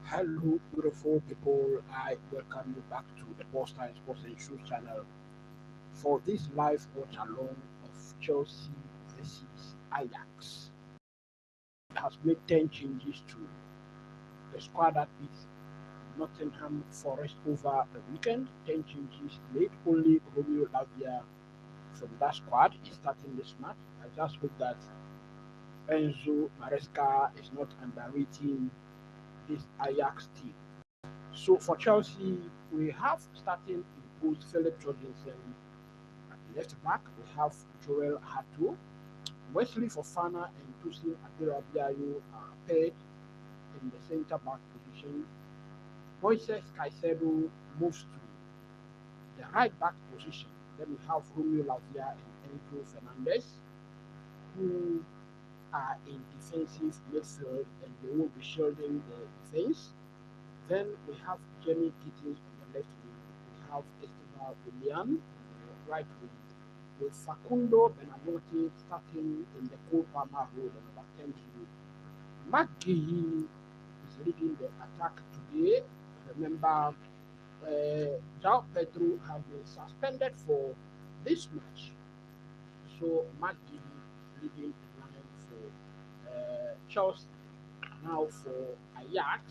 Hello, beautiful people. I welcome you back to the Boston Sports and Shoes channel for this live watch along of Chelsea versus Ajax. Has made 10 changes to the squad that beat Nottingham Forest over the weekend. 10 changes made. Only Romeo Lavia from that squad is starting this match. I just hope that Enzo Maresca is not underrating this Ajax team. So for Chelsea, we have starting in both Philip Jorgensen at left back. We have Joel Hato, Wesley Fofana, and Tosin Adirabiayo are paired in the centre back position. Moises Caicedo moves to the right back position. Then we have Romeo Lavia and Enzo Fernandez, who are in defensive midfield and they will be shielding the defense. Then we have Jamie Gittins on the left wing. We have Esteban William on the right wing. With Facundo Benamonte starting in the Cole Palmer role, the number 10 role. McGee is leading the attack today. Remember, João Pedro has been suspended for this match. So McGee leading the line for Chelsea. Now for Ajax,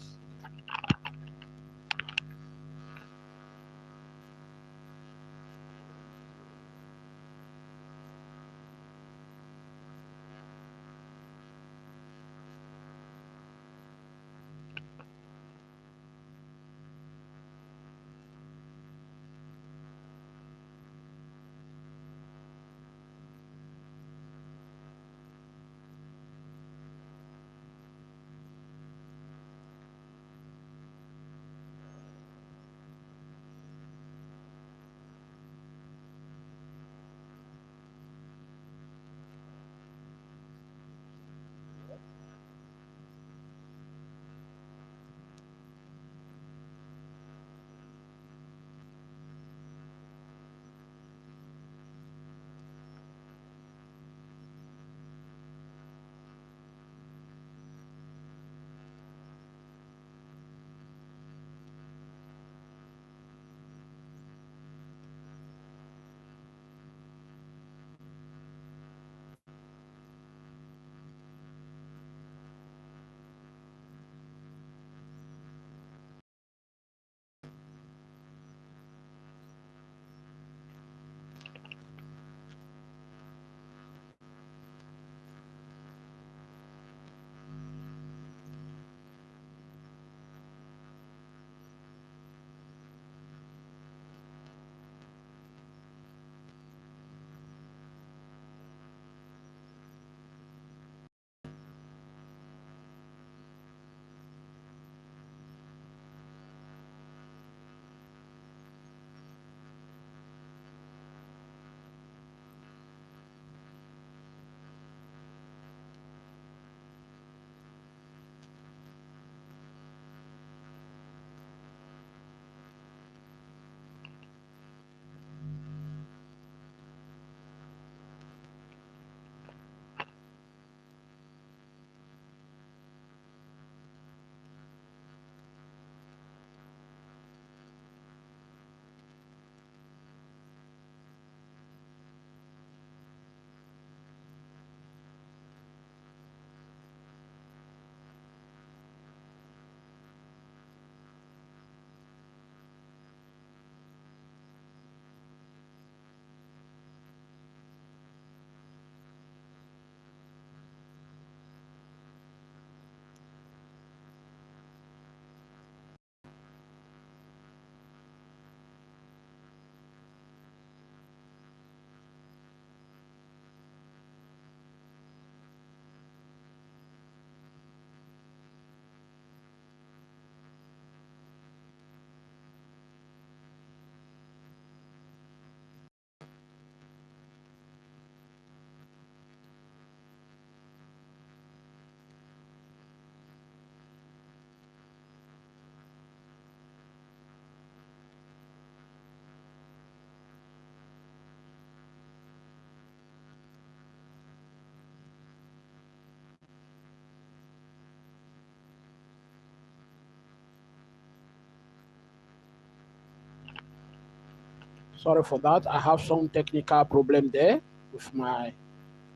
Sorry for that. I have some technical problem there with my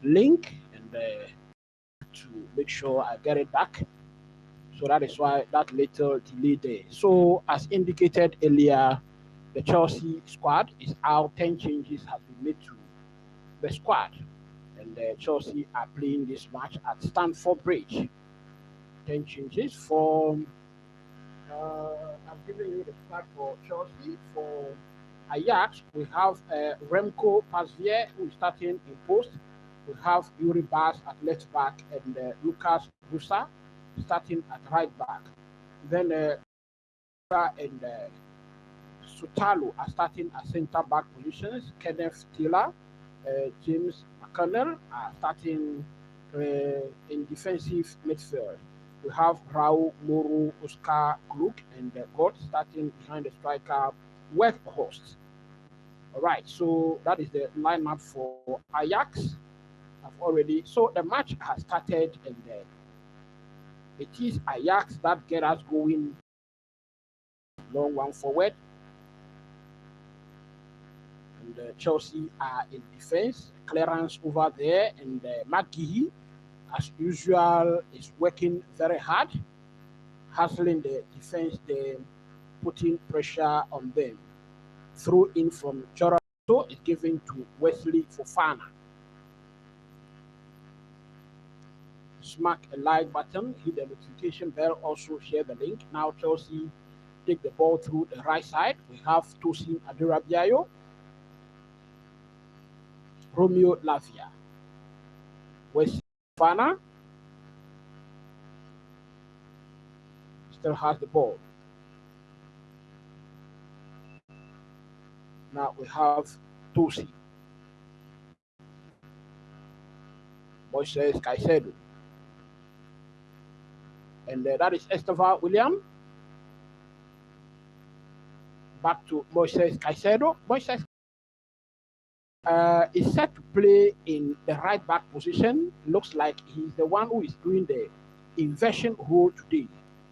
link, and to make sure I get it back. So that is why that little delay there. So as indicated earlier, the Chelsea squad is out. 10 changes have been made to the squad, and Chelsea are playing this match at Stamford Bridge. 10 changes from. I've given you the squad for Chelsea. For Ajax, we have Remco Pasveer, who is starting in post. We have Yuri Bas at left back and Lucas Rusa starting at right back. Then and Sutalo are starting at centre back positions. Kenneth Taylor, James McConnell are starting in defensive midfield. We have Raul Moro, Oscar Gluck, and God starting behind the striker, Weghorst. All right, so that is the lineup for Ajax. So the match has started, and it is Ajax that get us going. Long one forward, and Chelsea are in defense. Clearance over there, and McGee, as usual, is working very hard, hustling the defense there, putting pressure on them. Throw in from Jordan is given to Wesley Fofana. Smack a like button, hit the notification bell, also share the link. Now Chelsea take the ball through the right side. We have Tosin Adurabiayo, Romeo Lavia, Wesley Fofana still has the ball. Now we have Tosin, Moises Caicedo, and that is Estevan William. Back to Moises Caicedo. Moises is set to play in the right back position. Looks like he's the one who is doing the inversion role today.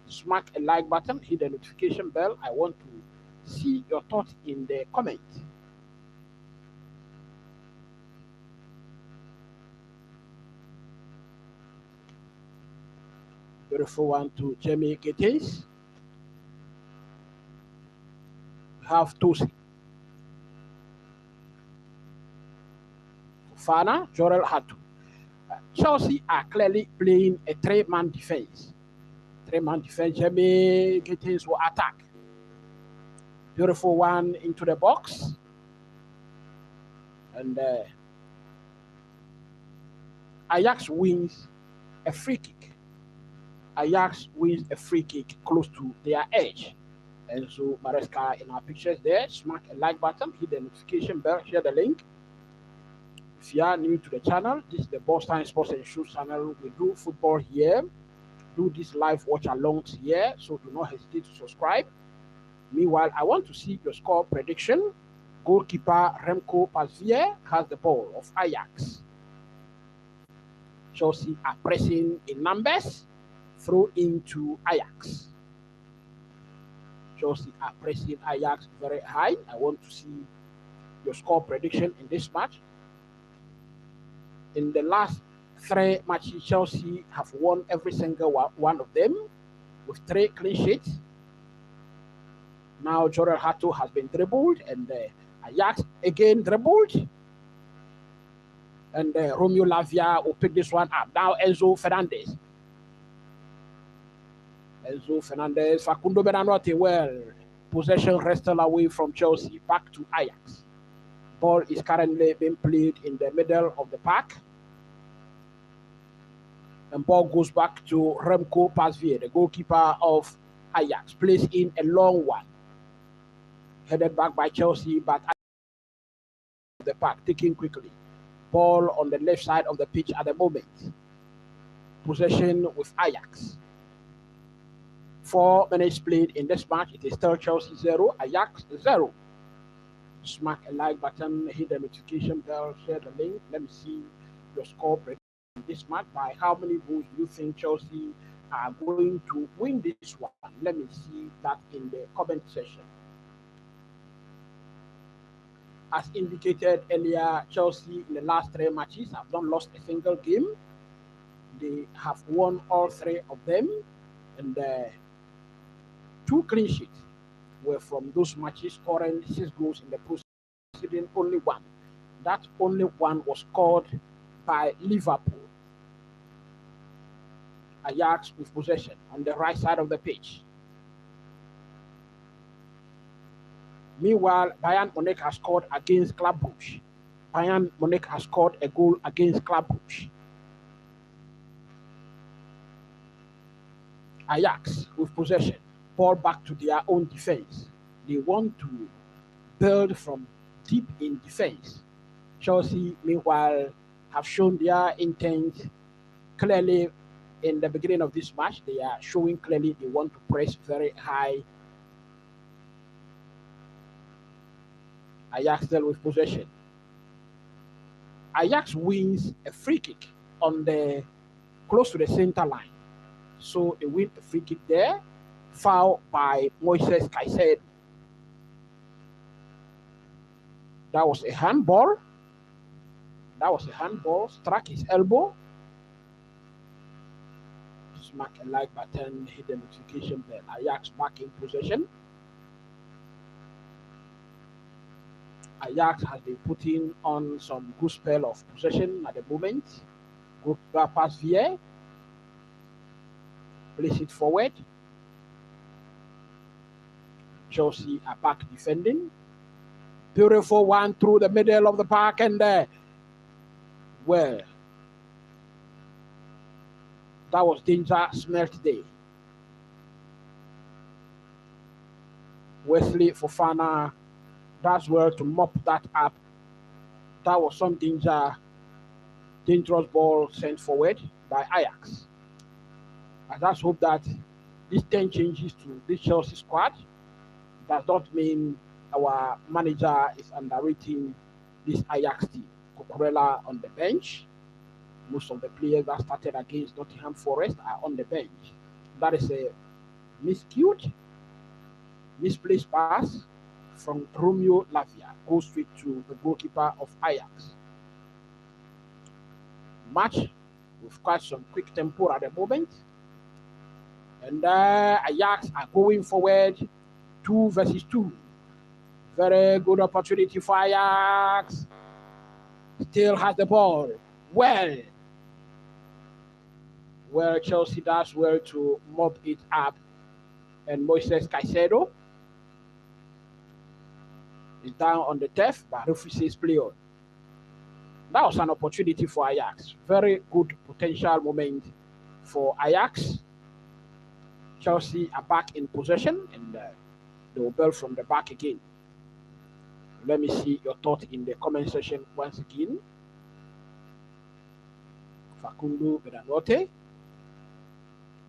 Smack a like button, hit the notification bell. I want to see your thoughts in the comment. Beautiful one to Jamie Gittins. We have Tosin, Fofana, Jorel Hatu. Chelsea are clearly playing a three-man defense. Three-man defense. Jamie Gittins will attack. Beautiful one into the box. And Ajax wins a free kick. Ajax wins a free kick close to their edge. And so Maresca in our pictures there. Smack a like button, hit the notification bell, share the link. If you are new to the channel, this is the Boston Sports and Shoes channel. We do football here, do this live watch alongs here, so do not hesitate to subscribe. Meanwhile, I want to see your score prediction. Goalkeeper Remco Pasveer has the ball of Ajax. Chelsea are pressing in numbers. Throw into Ajax. Chelsea are pressing Ajax very high. I want to see your score prediction in this match. In the last 3 matches, Chelsea have won every single one of them with 3 clean sheets. Now Jorel Hatu has been dribbled, and Ajax again dribbled. And Romeo Lavia will pick this one up. Now Enzo Fernandez. Facundo Benanote, well, possession wrestled away from Chelsea back to Ajax. Ball is currently being played in the middle of the park. And ball goes back to Remco Pasveer, the goalkeeper of Ajax. Plays in a long one. Headed back by Chelsea, but the park, taking quickly. Ball on the left side of the pitch at the moment. Possession with Ajax. 4 minutes played in this match. It is still Chelsea 0, Ajax 0. Smack a like button, hit the notification bell, share the link. Let me see your score prediction in this match. By how many goals do you think Chelsea are going to win this one? Let me see that in the comment section. As indicated earlier, Chelsea in the last 3 matches have not lost a single game. They have won all 3 of them, and 2 clean sheets were from those matches, scoring 6 goals in the preceding only one. That only one was scored by Liverpool. Ajax with possession on the right side of the pitch. Meanwhile, Bayern Munich has scored against Club Brugge. Bayern Munich has scored a goal against Club Brugge. Ajax with possession, ball back to their own defense. They want to build from deep in defense. Chelsea, meanwhile, have shown their intent clearly in the beginning of this match. They are showing clearly they want to press very high. Ajax still with possession. Ajax wins a free kick on the close to the center line. So they win a free kick there. Foul by Moises Caicedo. That was a handball. Struck his elbow. Smack a like button, hit the notification bell. Ajax back in possession. Ajax has been putting on some good spell of possession at the moment. Good pass Zwayer. Place it forward. Chelsea are back defending. Beautiful one through the middle of the park, and well, that was danger smelt day. Wesley Fofana does well to mop that up. That was some dangerous ball sent forward by Ajax. I just hope that these 10 changes to this Chelsea squad does not mean our manager is underrating this Ajax team. Cucurella on the bench. Most of the players that started against Nottingham Forest are on the bench. That is a misplaced pass from Romeo Lavia. Goes straight to the goalkeeper of Ajax. Match with quite some quick tempo at the moment. And Ajax are going forward 2 versus 2. Very good opportunity for Ajax. Still has the ball. Well, Chelsea does well to mop it up. And Moises Caicedo is down on the turf, but refuses play on. That was an opportunity for Ajax. Very good potential moment for Ajax. Chelsea are back in possession, and they will build from the back again. Let me see your thought in the comment section once again. Facundo Bedanote,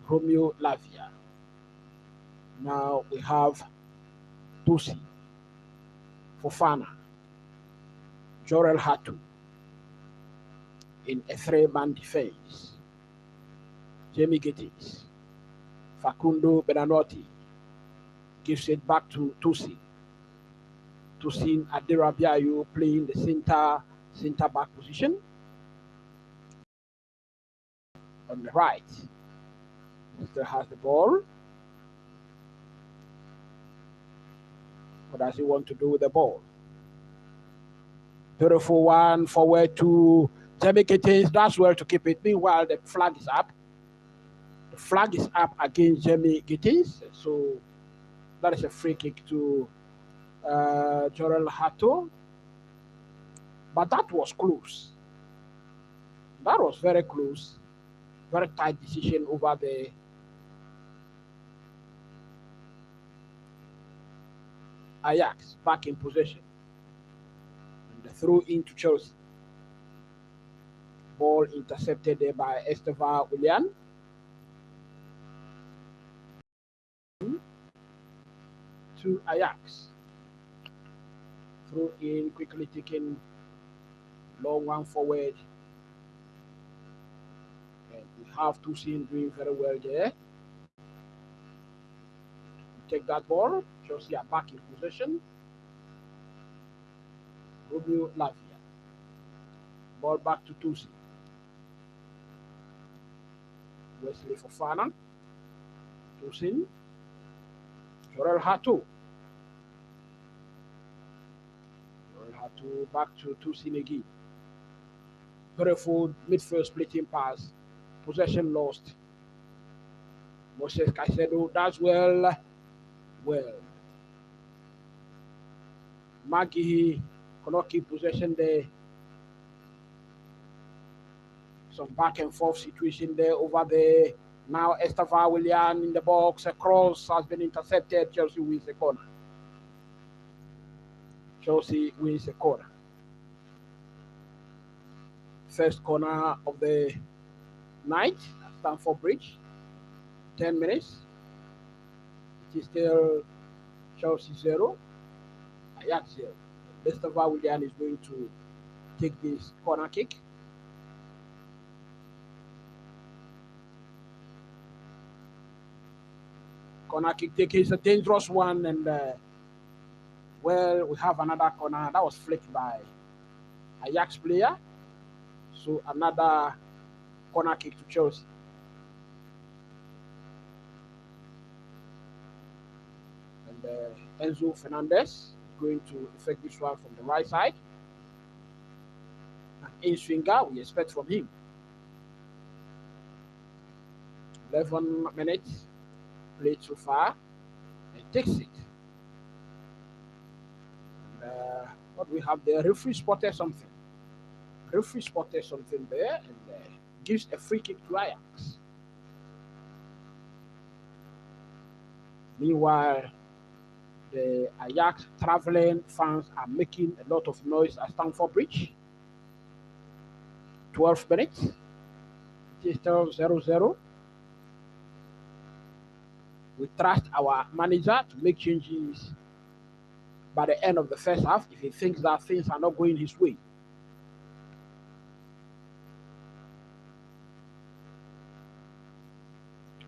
Romeo Lavia. Now we have Tusi, Fofana, Jorel Hatu in a 3-man defense. Jamie Gittins, Facundo Bedanote gives it back to Tusi. Tusin Aderabiayo playing the center back position. On the right, still has the ball. What does he want to do with the ball? Beautiful one forward to Jamie Gittins. That's well to keep it. Meanwhile, the flag is up. The flag is up against Jamie Gittins. So that is a free kick to Jorel Hato. But that was close. That was very close. Very tight decision over the Ajax back in possession. And the throw into Chelsea. Ball intercepted there by Esteva Willian. To Ajax. Throw in, quickly taken, long one forward. And we have Tusin doing very well there. Take that ball. Chelsea are back in possession. Romeo Lavia. Ball back to Tusi. Wesley Fofana. Tusin. Jorel Hatu. Jorel Hatu back to Tusin again. Beautiful midfield splitting pass. Possession lost. Moses Caicedo does well. Maggie cannot keep possession there. Some back and forth situation there over there. Now Estava Willian in the box. A cross has been intercepted. Chelsea wins the corner. First corner of the night at Stamford Bridge. 10 minutes. It is still Chelsea 0. Ajax 0. Estava Willian is going to take this corner kick. Corner kick take is a dangerous one, and we have another corner that was flicked by Ajax player. So another corner kick to Chelsea. And Enzo Fernandez is going to effect this one from the right side. And in-swinger we expect from him. 11 minutes played so far, and takes it. And what we have there, referee spotted something. There, and gives a free kick to Ajax. Meanwhile, the Ajax traveling fans are making a lot of noise at Stamford Bridge. 12 minutes. It is still 0-0. We trust our manager to make changes by the end of the first half if he thinks that things are not going his way.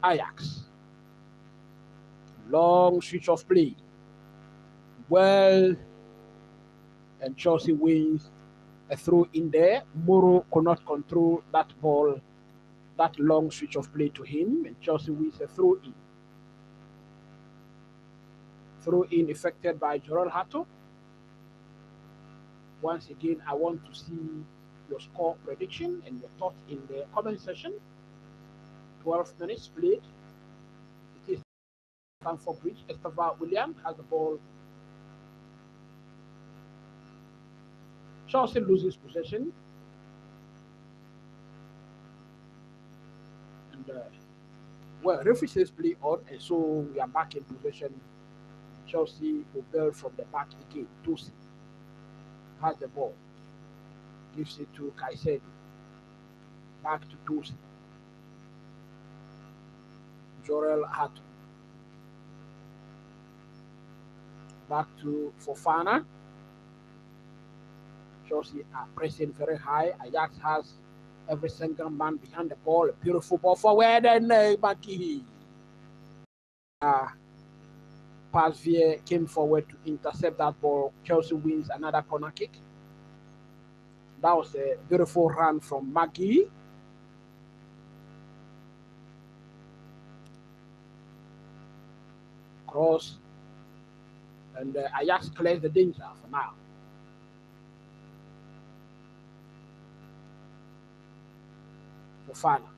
Ajax. Long switch of play. And Chelsea wins a throw in there. Moro could not control that ball, that long switch of play to him, and Chelsea wins a throw in. Throw in effected by Jorel Hatu. Once again, I want to see your score prediction and your thoughts in the comment section. 12 minutes played. It is Stamford Bridge. Estava William has the ball. Chelsea loses possession. And referee says play on, and so we are back in possession. Chelsea will build from the back again. Tusi has the ball. Gives it to Caicedo. Back to Tusi. Jorel Hatu. Back to Fofana. Chelsea are pressing very high. Ajax has every single man behind the ball. A beautiful ball forward, and Maki. Pasvier came forward to intercept that ball. Chelsea wins another corner kick. That was a beautiful run from Maggie. Cross. And Ajax clears the danger for now. Fofana.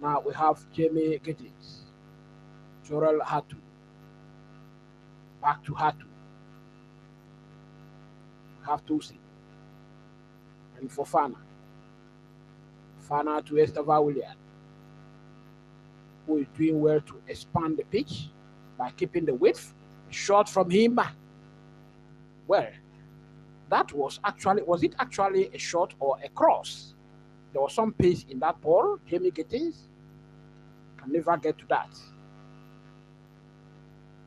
Now we have Jamie Dietz. Jorel Hatu. Back to Hatu. We have Tusi. And Fofana. Fofana to Estava Willian, who is doing well to expand the pitch by keeping the width. A shot from him. Well, that was it actually a shot or a cross? There was some pace in that ball. Jamie Dietz can never get to that.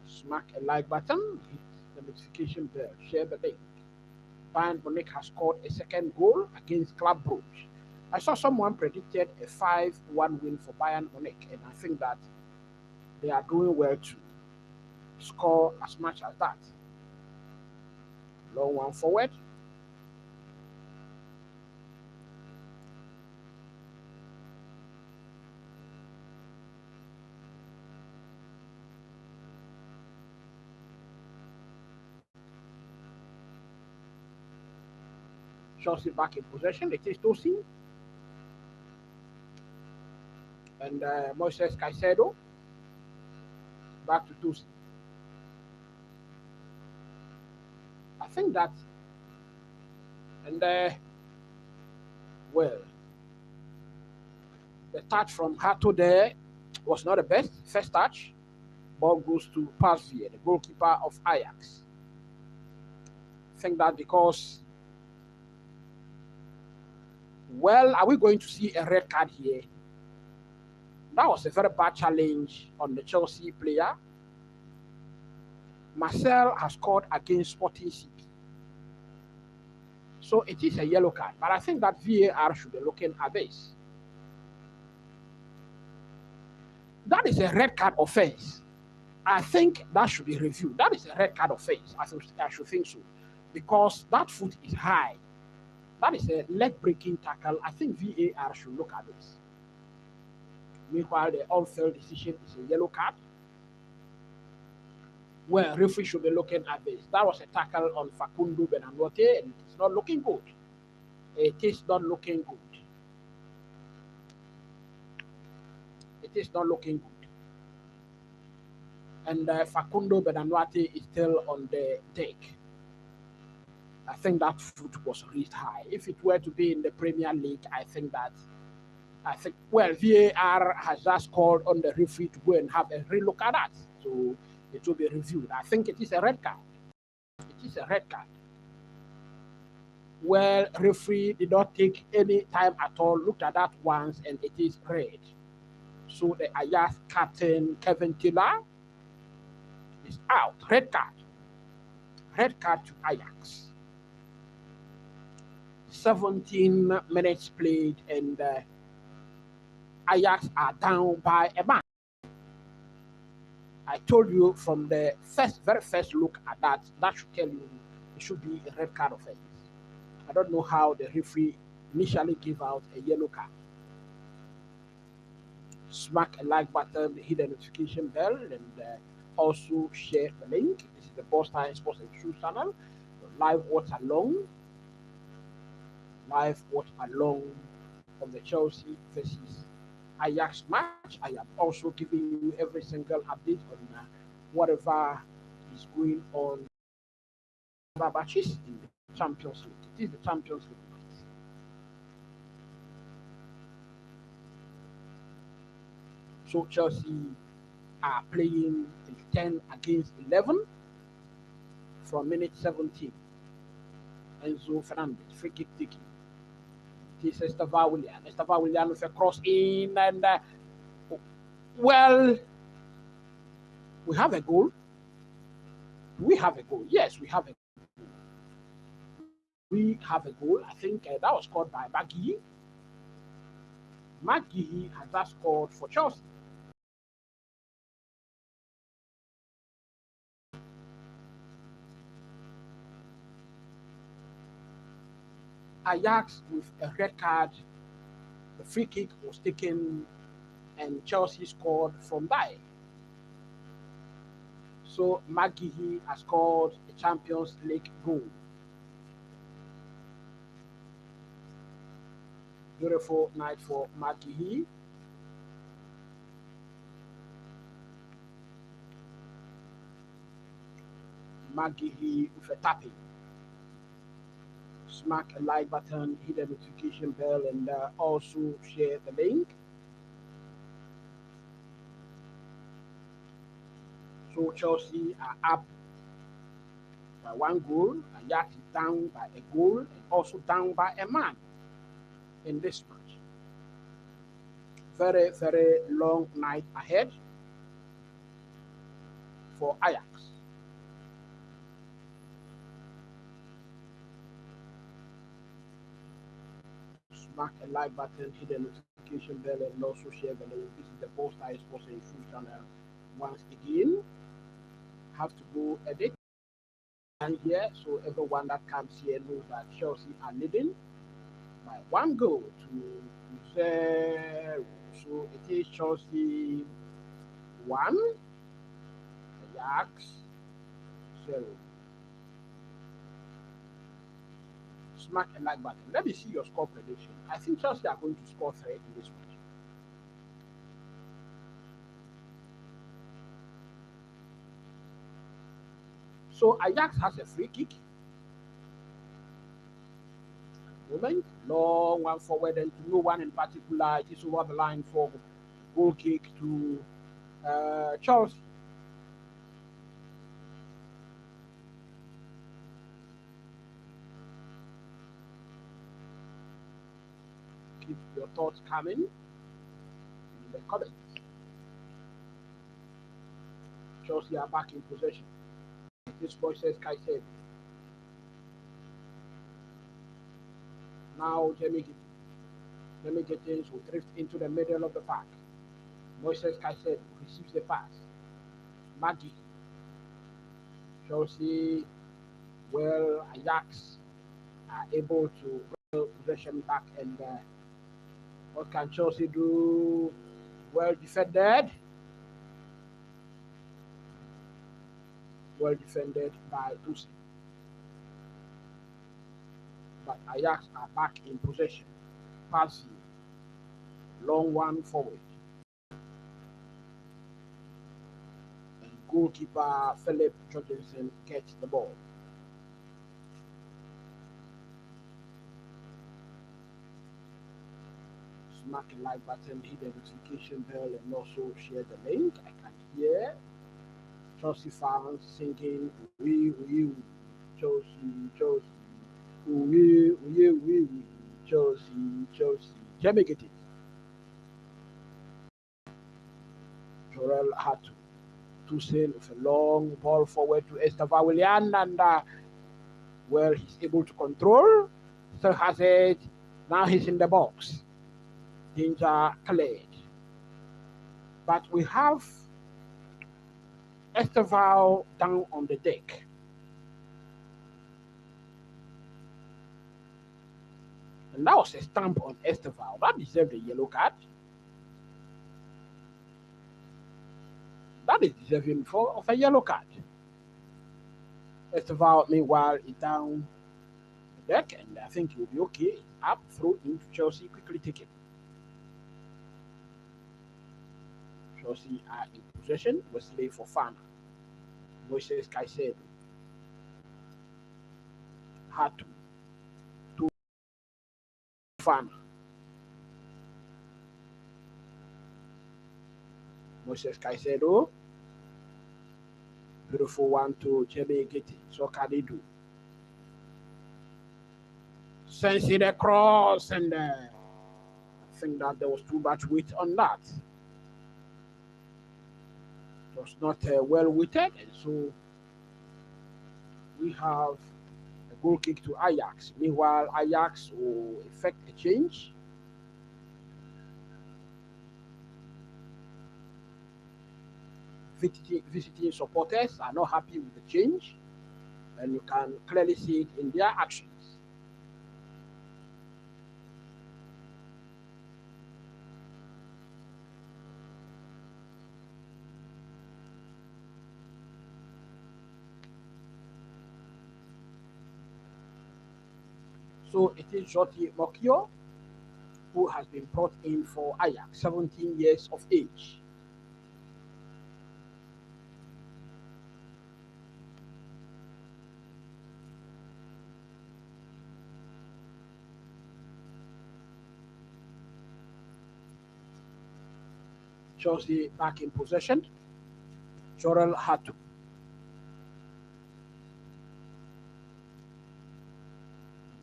Smack a like button, hit the notification bell, share the link. Bayern Munich has scored a second goal against Club Brugge. I saw someone predicted a 5-1 win for Bayern Munich, and I think that they are doing well to score as much as that. Long one forward. Chelsea back in possession. It is Tosin. And Moises Caicedo. Back to Tosin. I think that, and well, the touch from Hato there was not the best. First touch. Ball goes to Pasvier, the goalkeeper of Ajax. I think that because, well, are we going to see a red card here? That was a very bad challenge on the Chelsea player. Marcel has scored against Sporting CP. So it is a yellow card. But I think that VAR should be looking at this. That is a red card offense. I think that should be reviewed. That is a red card offense. I should think so. Because that foot is high. That is a leg-breaking tackle. I think VAR should look at this. Meanwhile, the on-field decision is a yellow card. Well, referee should be looking at this. That was a tackle on Facundo Benanote, and it's not looking good. It is not looking good. It is not looking good. And Facundo Benanote is still on the deck. I think that foot was raised high. If it were to be in the Premier League, I think, well, VAR has just called on the referee to go and have a relook at that. So it will be reviewed. I think it is a red card. It is a red card. Well, referee did not take any time at all, looked at that once, and it is red. So the Ajax captain, Kevin Tiller, is out. Red card. Red card to Ajax. 17 minutes played, and Ajax are down by a man. I told you from the very first look at that, that should tell you it should be a red card offense. I don't know how the referee initially gave out a yellow card. Smack a like button, hit the notification bell, and also share the link. This is the Boss Time Sports and Shoes channel. Live watch along. Live watch along of the Chelsea versus Ajax match. I am also giving you every single update on whatever is going on matches in the Champions League. It is the Champions League match. So Chelsea are playing 10 against 11 from minute 17. Enzo Fernandez, free kick taking. This is Estava Willian with a cross in, and well, we have a goal. We have a goal. Yes, we have a goal. We have a goal. I think that was scored by Maggie. Maggie has just scored for Chelsea. Ajax with a red card. The free kick was taken and Chelsea scored from there. So Maggie has scored a Champions League goal. Beautiful night for Maggie. Maggie with a tapping. Smack a like button, hit the notification bell, and also share the link. So Chelsea are up by 1 goal. Ajax is down by a goal and also down by a man in this match. Very, very long night ahead for Ajax. Smack a like button, hit the notification bell, and also share the link. This is the Boss Time Sports and Shoes channel. Once again, have to go edit. And here, so everyone that comes here knows that Chelsea are leading by 1 goal to 0. So it is Chelsea 1, Ajax 0. Smack a like button. Let me see your score prediction. I think Chelsea are going to score 3 in this match. So Ajax has a free kick. Moment, long one forward and to no one in particular. It is over the line for goal kick to Chelsea. Keep your thoughts coming in the comments. Chelsea are back in possession. This boy says Kaiser. Now Jamie Gittins will drift into the middle of the park. Moises Caicedo receives the pass. Maggie. Chelsea, well, Ajax are able to bring possession back. And what can Chelsea do? Well defended. Well defended by Tusi. But Ajax are back in possession. Passing. Long one forward. And goalkeeper Felix Jorgensen gets the ball. Smack a like button, hit the notification bell, and also share the link. I can hear Chelsea fans singing, we, Chelsea, we, Chelsea. Jamie get it. Jorel had to send with a long ball forward to Estava Willian, and well, he's able to control. Still has it. Now he's in the box. Danger cleared. But we have Esteval down on the deck. And that was a stamp on Esteval. That deserved a yellow card. That is deserving of a yellow card. Esteval, meanwhile, is down the deck, and I think he will be okay. Up, throw into Chelsea, quickly take it. Chelsea are in possession. Wesley for Fana. Moises Caicedo. Had to Fana. Moises Caicedo. Beautiful one to Jebe Getty. So can they do? Sensing the cross, and I think that there was too much weight on that. It was not well weighted, and so we have a goal kick to Ajax. Meanwhile, Ajax will effect a change. Visiting supporters are not happy with the change, and you can clearly see it in their actions. So it is Joti Mokio, who has been brought in for Ajax, 17 years of age. Chelsea back in possession. Jorel Hatu.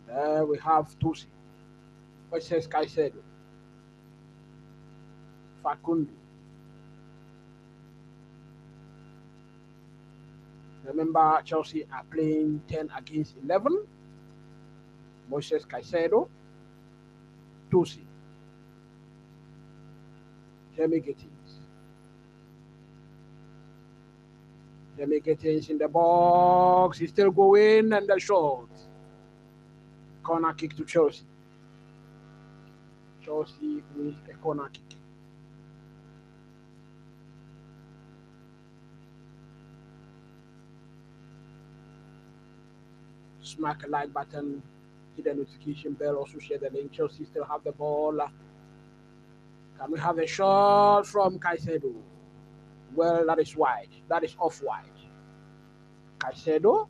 There we have Tusi. Moises Caicedo. Facundo. Remember, Chelsea are playing 10 against 11. Moises Caicedo. Tusi. Jamie Gittins. Gittins in the box. He's still going, and the shot. Corner kick to Chelsea. Chelsea with a corner kick. Smack a like button, hit the notification bell, also share the link. Chelsea still have the ball. Can we have a shot from Caicedo? Well, that is wide. That is off wide. Caicedo.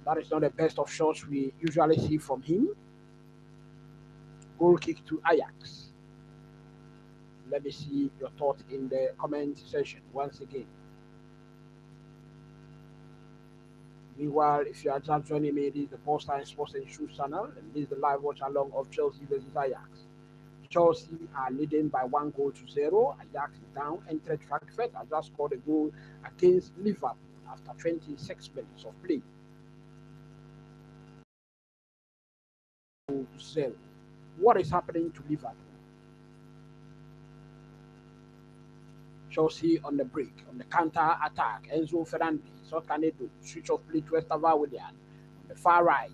That is not the best of shots we usually see from him. Goal kick to Ajax. Let me see your thoughts in the comment section once again. Meanwhile, if you are just joining me, this is the Post Time Sports and Shoes channel, and this is the live watch along of Chelsea versus Ajax. Chelsea are leading by 1-0. Ajax is down. Eintracht Frankfurt has just scored a goal against Liverpool after 26 minutes of play. 0. What is happening to Liverpool? Chelsea on the break, on the counter attack. Enzo Fernandez, what can they do? Switch off play to Estava Willian. On the far right,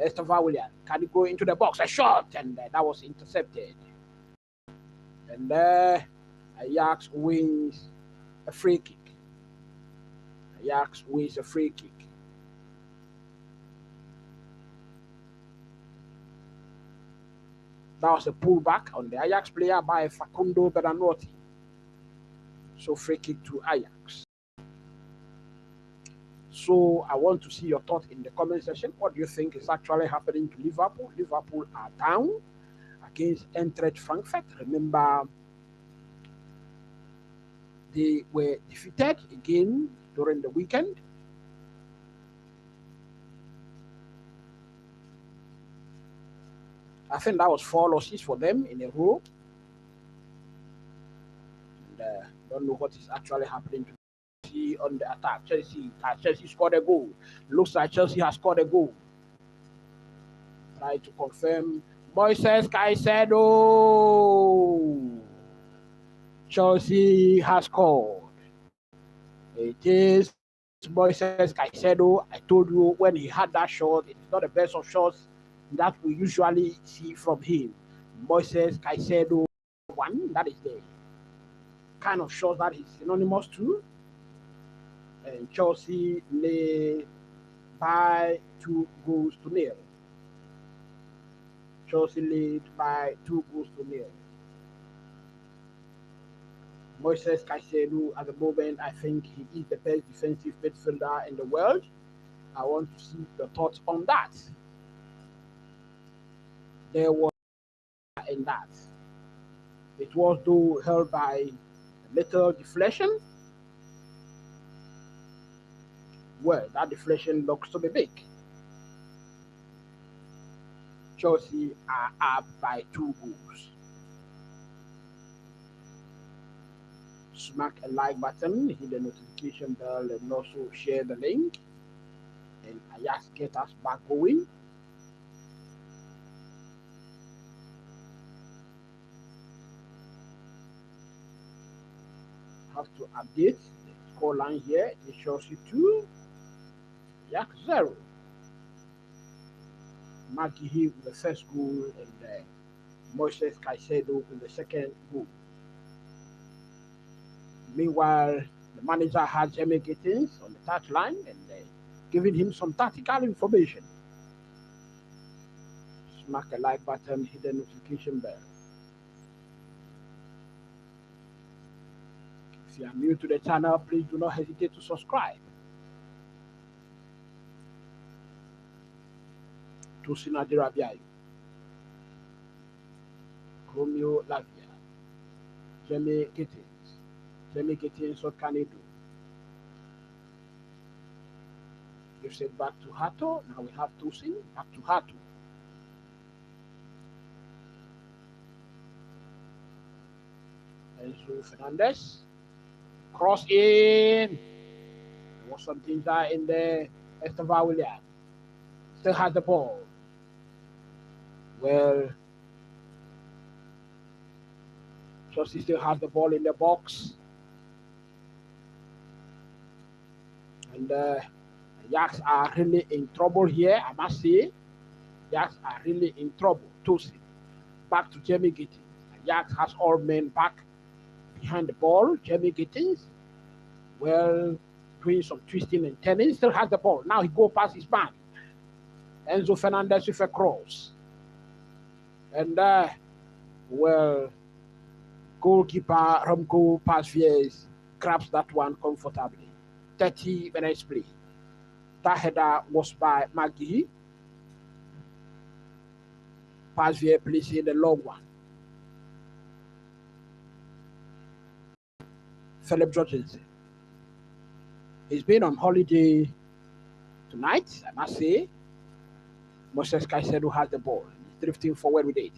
Estava Willian. Can he go into the box? A shot, and that was intercepted. And Ajax wins a free kick. Ajax wins a free kick. That was a pullback on the Ajax player by Facundo Bernardotti. So free kick to Ajax. So I want to see your thoughts in the comment section. What do you think is actually happening to Liverpool? Liverpool are down against Eintracht Frankfurt. Remember, they were defeated again during the weekend. I think that was 4 losses for them in a row. And don't know what is actually happening to Chelsea on the attack. Chelsea scored a goal. Looks like Chelsea has scored a goal. Try to confirm. Moises Caicedo. Chelsea has scored. It is Moises Caicedo. I told you when he had that shot, it is not the best of shots that we usually see from him. Moises Caicedo, one, that is the kind of shot that is synonymous to. And Chelsea led by 2-0. Chelsea led by 2-0. Moises Caicedo, at the moment, I think he is the best defensive midfielder in the world. I want to see your thoughts on that. There was in that. It was though held by a little deflection. Well, that deflection looks to be big. Chelsea are up by 2 goals. Smack a like button, hit the notification bell, and also share the link. And Ajax get us back going. Have to update the score line here. It shows you 2, Ajax 0. Maggie with the first goal and Moises Caicedo with the second goal. Meanwhile, the manager has Sören Storks on the touchline and giving him some tactical information. Smack a like button, hit the notification bell. If you are new to the channel, please do not hesitate to subscribe. To Sinadira Biayo, Romeo Lavia, Sören Storks, what can he do? Gives it back to Hato. Now we have Tosin, back to Hato. Enzo Fernandez. Cross in. There was some things there in there. Estava Willian still has the ball. Well, Chelsea still has the ball in the box. And Ajax are really in trouble here, I must say. Ajax are really in trouble. Tosin back to Jamie Gittins. Ajax has all men back behind the ball. Jamie Gittins, well, doing some twisting and turning, still has the ball. Now he go past his man. Enzo Fernandez with a cross. And, well, goalkeeper Romko Pasviers grabs that one comfortably. 30 minutes play. That header was by Maggie. Pasvier placing the long one. Philip Jorgensen. He's been on holiday tonight, I must say. Moses Caicedo has the ball. He's drifting forward with it.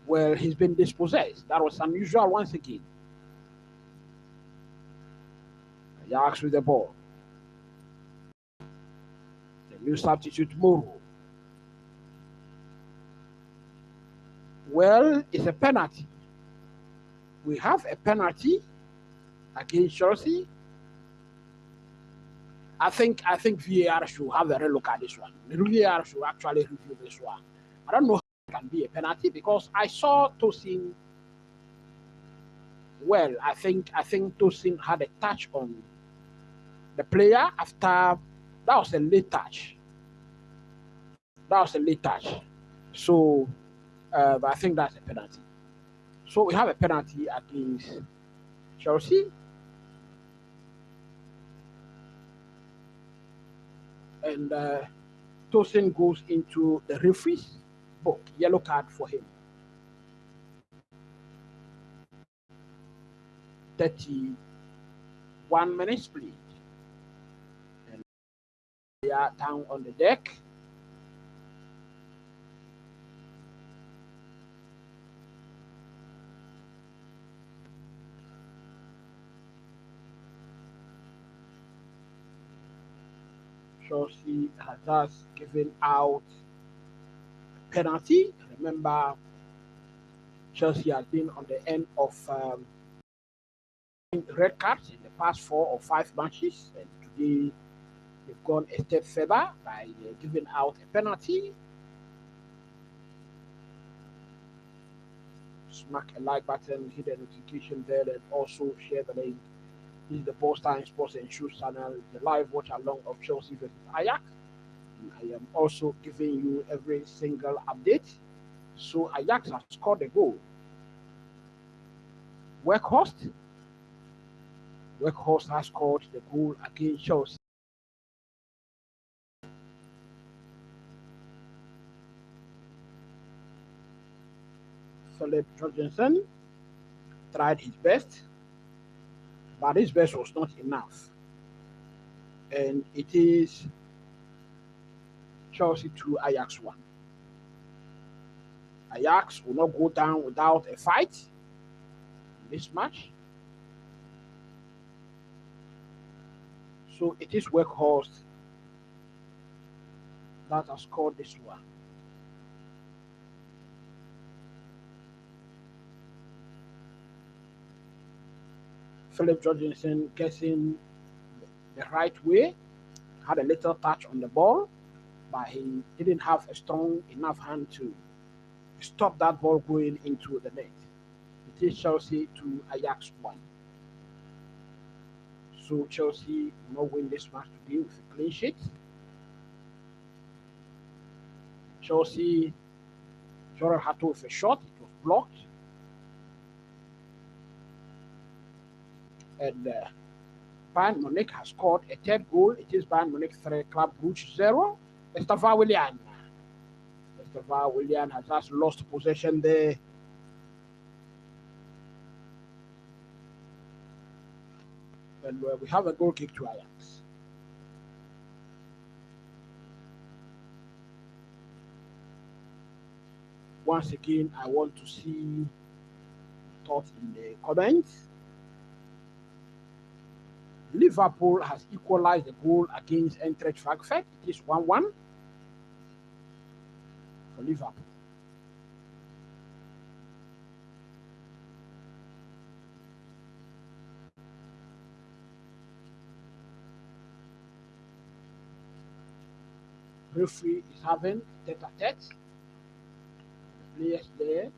Well, he's been dispossessed. That was unusual once again. Ajax with the ball. The new substitute, Moro. Well, it's a penalty. We have a penalty against Chelsea. I think VAR should have a relook at this one. The VAR should actually review this one. I don't know how it can be a penalty because I saw Tosin. Well, I think Tosin had a touch on the player after that was a late touch. So but I think that's a penalty. So we have a penalty against Chelsea. And Tosin goes into the referee's book. Yellow card for him. 31 minutes played. And they are down on the deck. Chelsea has just given out a penalty. Remember, Chelsea has been on the end of red cards in the past 4 or 5 matches, and today they've gone a step further by giving out a penalty. Smack a like button, hit the notification bell, and also share the link. This is the Post Time Sports and Shoes channel, the live watch along of Chelsea versus Ajax. And I am also giving you every single update. So Ajax has scored a goal. Weghorst has scored the goal against Chelsea. Philip Jorgensen tried his best, but his best was not enough. And it is Chelsea 2, Ajax 1. Ajax will not go down without a fight in this match. So it is Weghorst that has scored this one. Philip Jorgensen guessing the right way, had a little touch on the ball, but he didn't have a strong enough hand to stop that ball going into the net. It is Chelsea 2, Ajax 1. So Chelsea will not win this match today with a clean sheet. Chelsea, Jordan Hato with a shot, it was blocked. And Bayern Munich has scored a third goal. It is Bayern Munich 3, Club Brugge 0. Estava Willian has just lost possession there. And we have a goal kick to Ajax. Once again, I want to see thoughts in the comments. Liverpool has equalized the goal against Eintracht Frankfurt. It is 1-1 for Liverpool. referee is having tete-a-tete. The players there.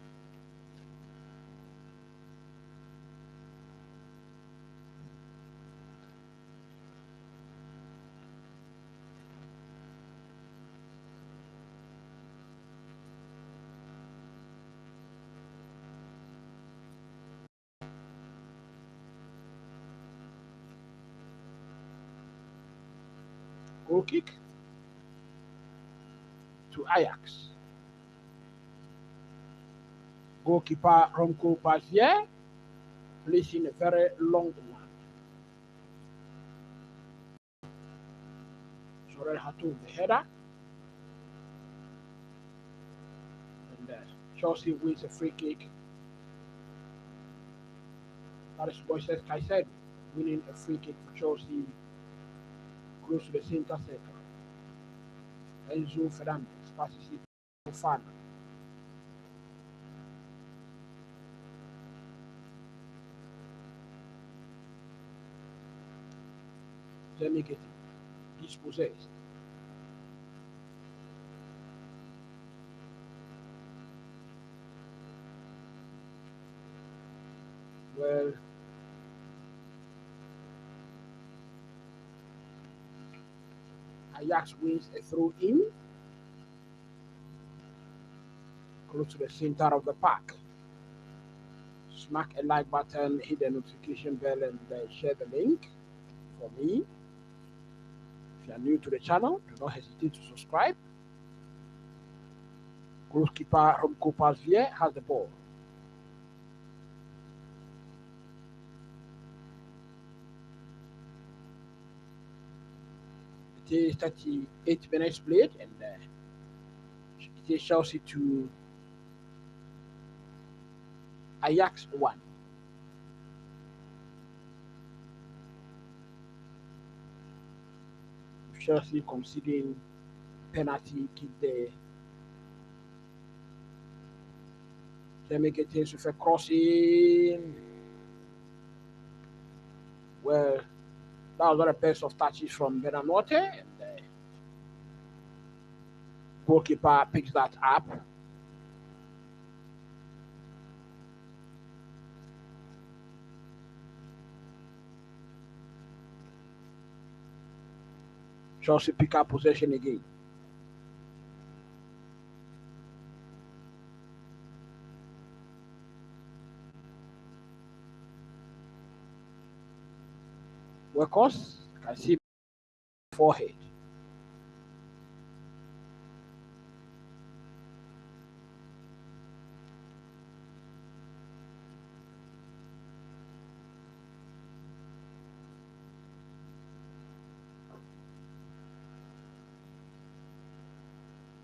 Goal kick to Ajax. Goalkeeper Romko Bazier placing a very long one. Sorel Hatou, the header. And Chelsea wins a free kick. That is Moises Caicedo winning a free kick for Chelsea close to the center circle. Enzo Fernandez passes it to Fana. Dingert dispossessed. Well, Ajax wins a throw in close to the center of the park. Smack a like button, hit the notification bell, and share the link for me. If you are new to the channel, do not hesitate to subscribe. Goalkeeper Romko Bazier has the ball. It is 38 minutes played, and it is Chelsea 2, Ajax 1. Chelsea conceding penalty kick there. Dingert with a crossing. Well, that was not the best of touches from Benanote, and the goalkeeper picks that up. Chelsea pick up possession again. Workers can see forehead.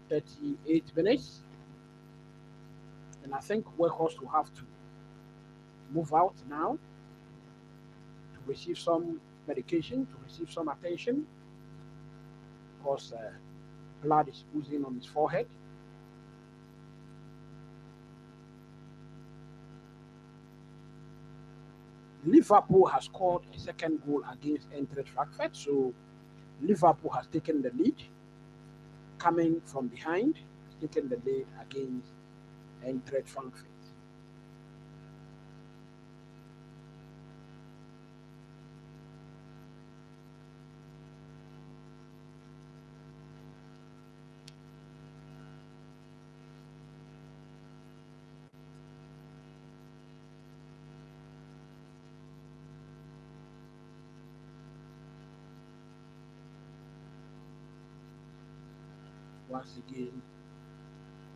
"38 minutes, and I think Workers will have to move out now to receive some medication, to receive some attention, because blood is oozing on his forehead. Liverpool has scored a second goal against Eintracht Frankfurt, so Liverpool has taken the lead, coming from behind, taken the lead against Eintracht Frankfurt. Once again,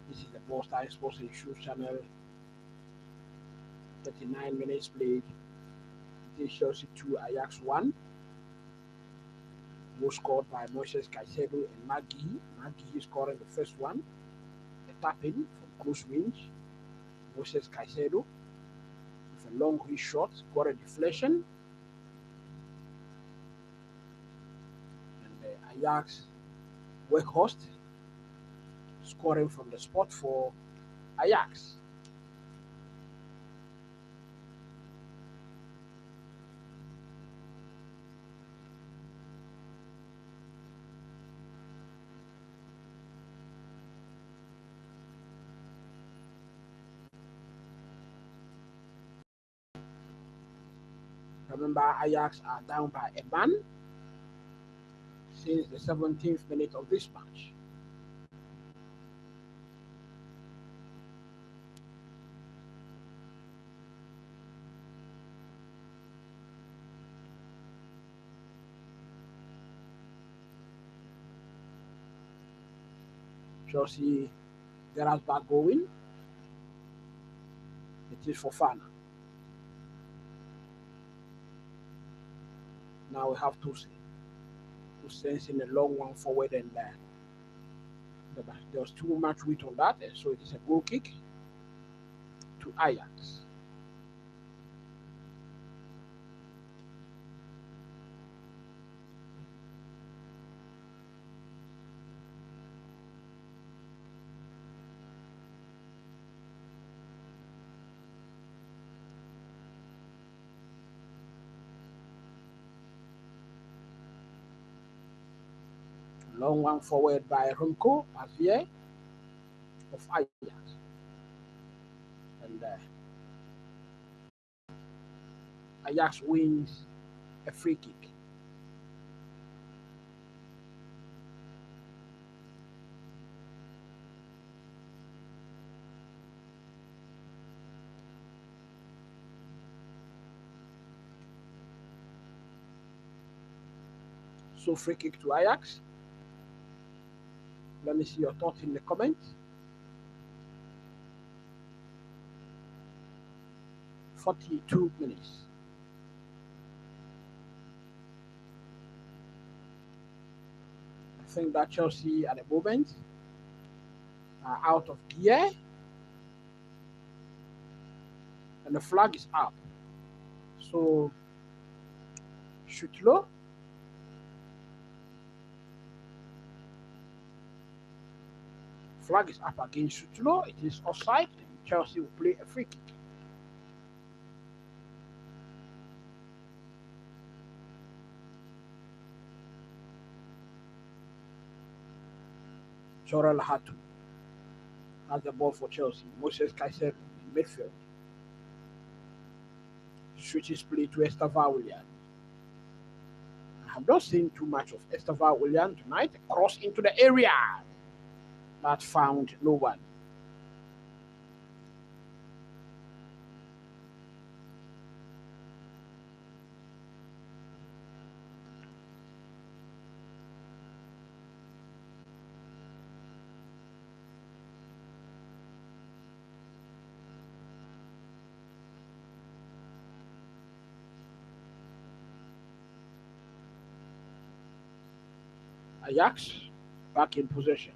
this is the Boston Sports and Shoes channel. 39 minutes played. It is Chelsea 2, Ajax 1. Goal scored by Moises Caicedo and Maggie. Maggie scoring the first one. A tapping from close range. Moises Caicedo with a long range shot, got a deflection. And Ajax Weghorst scoring from the spot for Ajax. Remember, Ajax are down by a man since the 17th minute of this match. Chelsea get us back going. It is for fun. Now we have Tusen. Tusen's in a long one forward, and there was too much weight on that, and so it is a goal kick to Ajax. Long one forward by Rumko Zwayer of Ajax. And Ajax wins a free kick. So free kick to Ajax. Let me see your thoughts in the comments. 42 minutes. I think that Chelsea at the moment are out of gear. And the flag is up. So shoot low. Flag is up against Sutlo. It is offside. Chelsea will play a free kick. Jorel Hatu has the ball for Chelsea. Moses Kaiser in midfield. Switches play to Estava William. I have not seen too much of Estava William tonight. Cross into the area. That found no one. Ajax back in possession.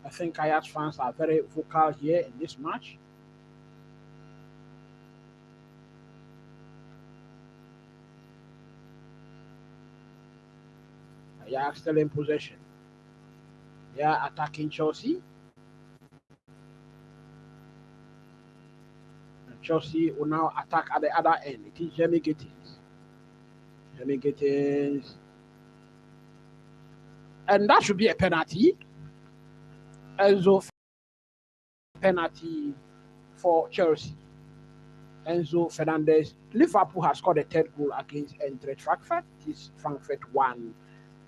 I think Ajax fans are very vocal here in this match. Ajax still in possession. They are attacking Chelsea. And Chelsea will now attack at the other end. It is Jamie Gittins. Jamie Gittins. And that should be a penalty. Enzo penalty for Chelsea. Enzo Fernandez. Liverpool has scored a third goal against Eintracht Frankfurt. It is Frankfurt 1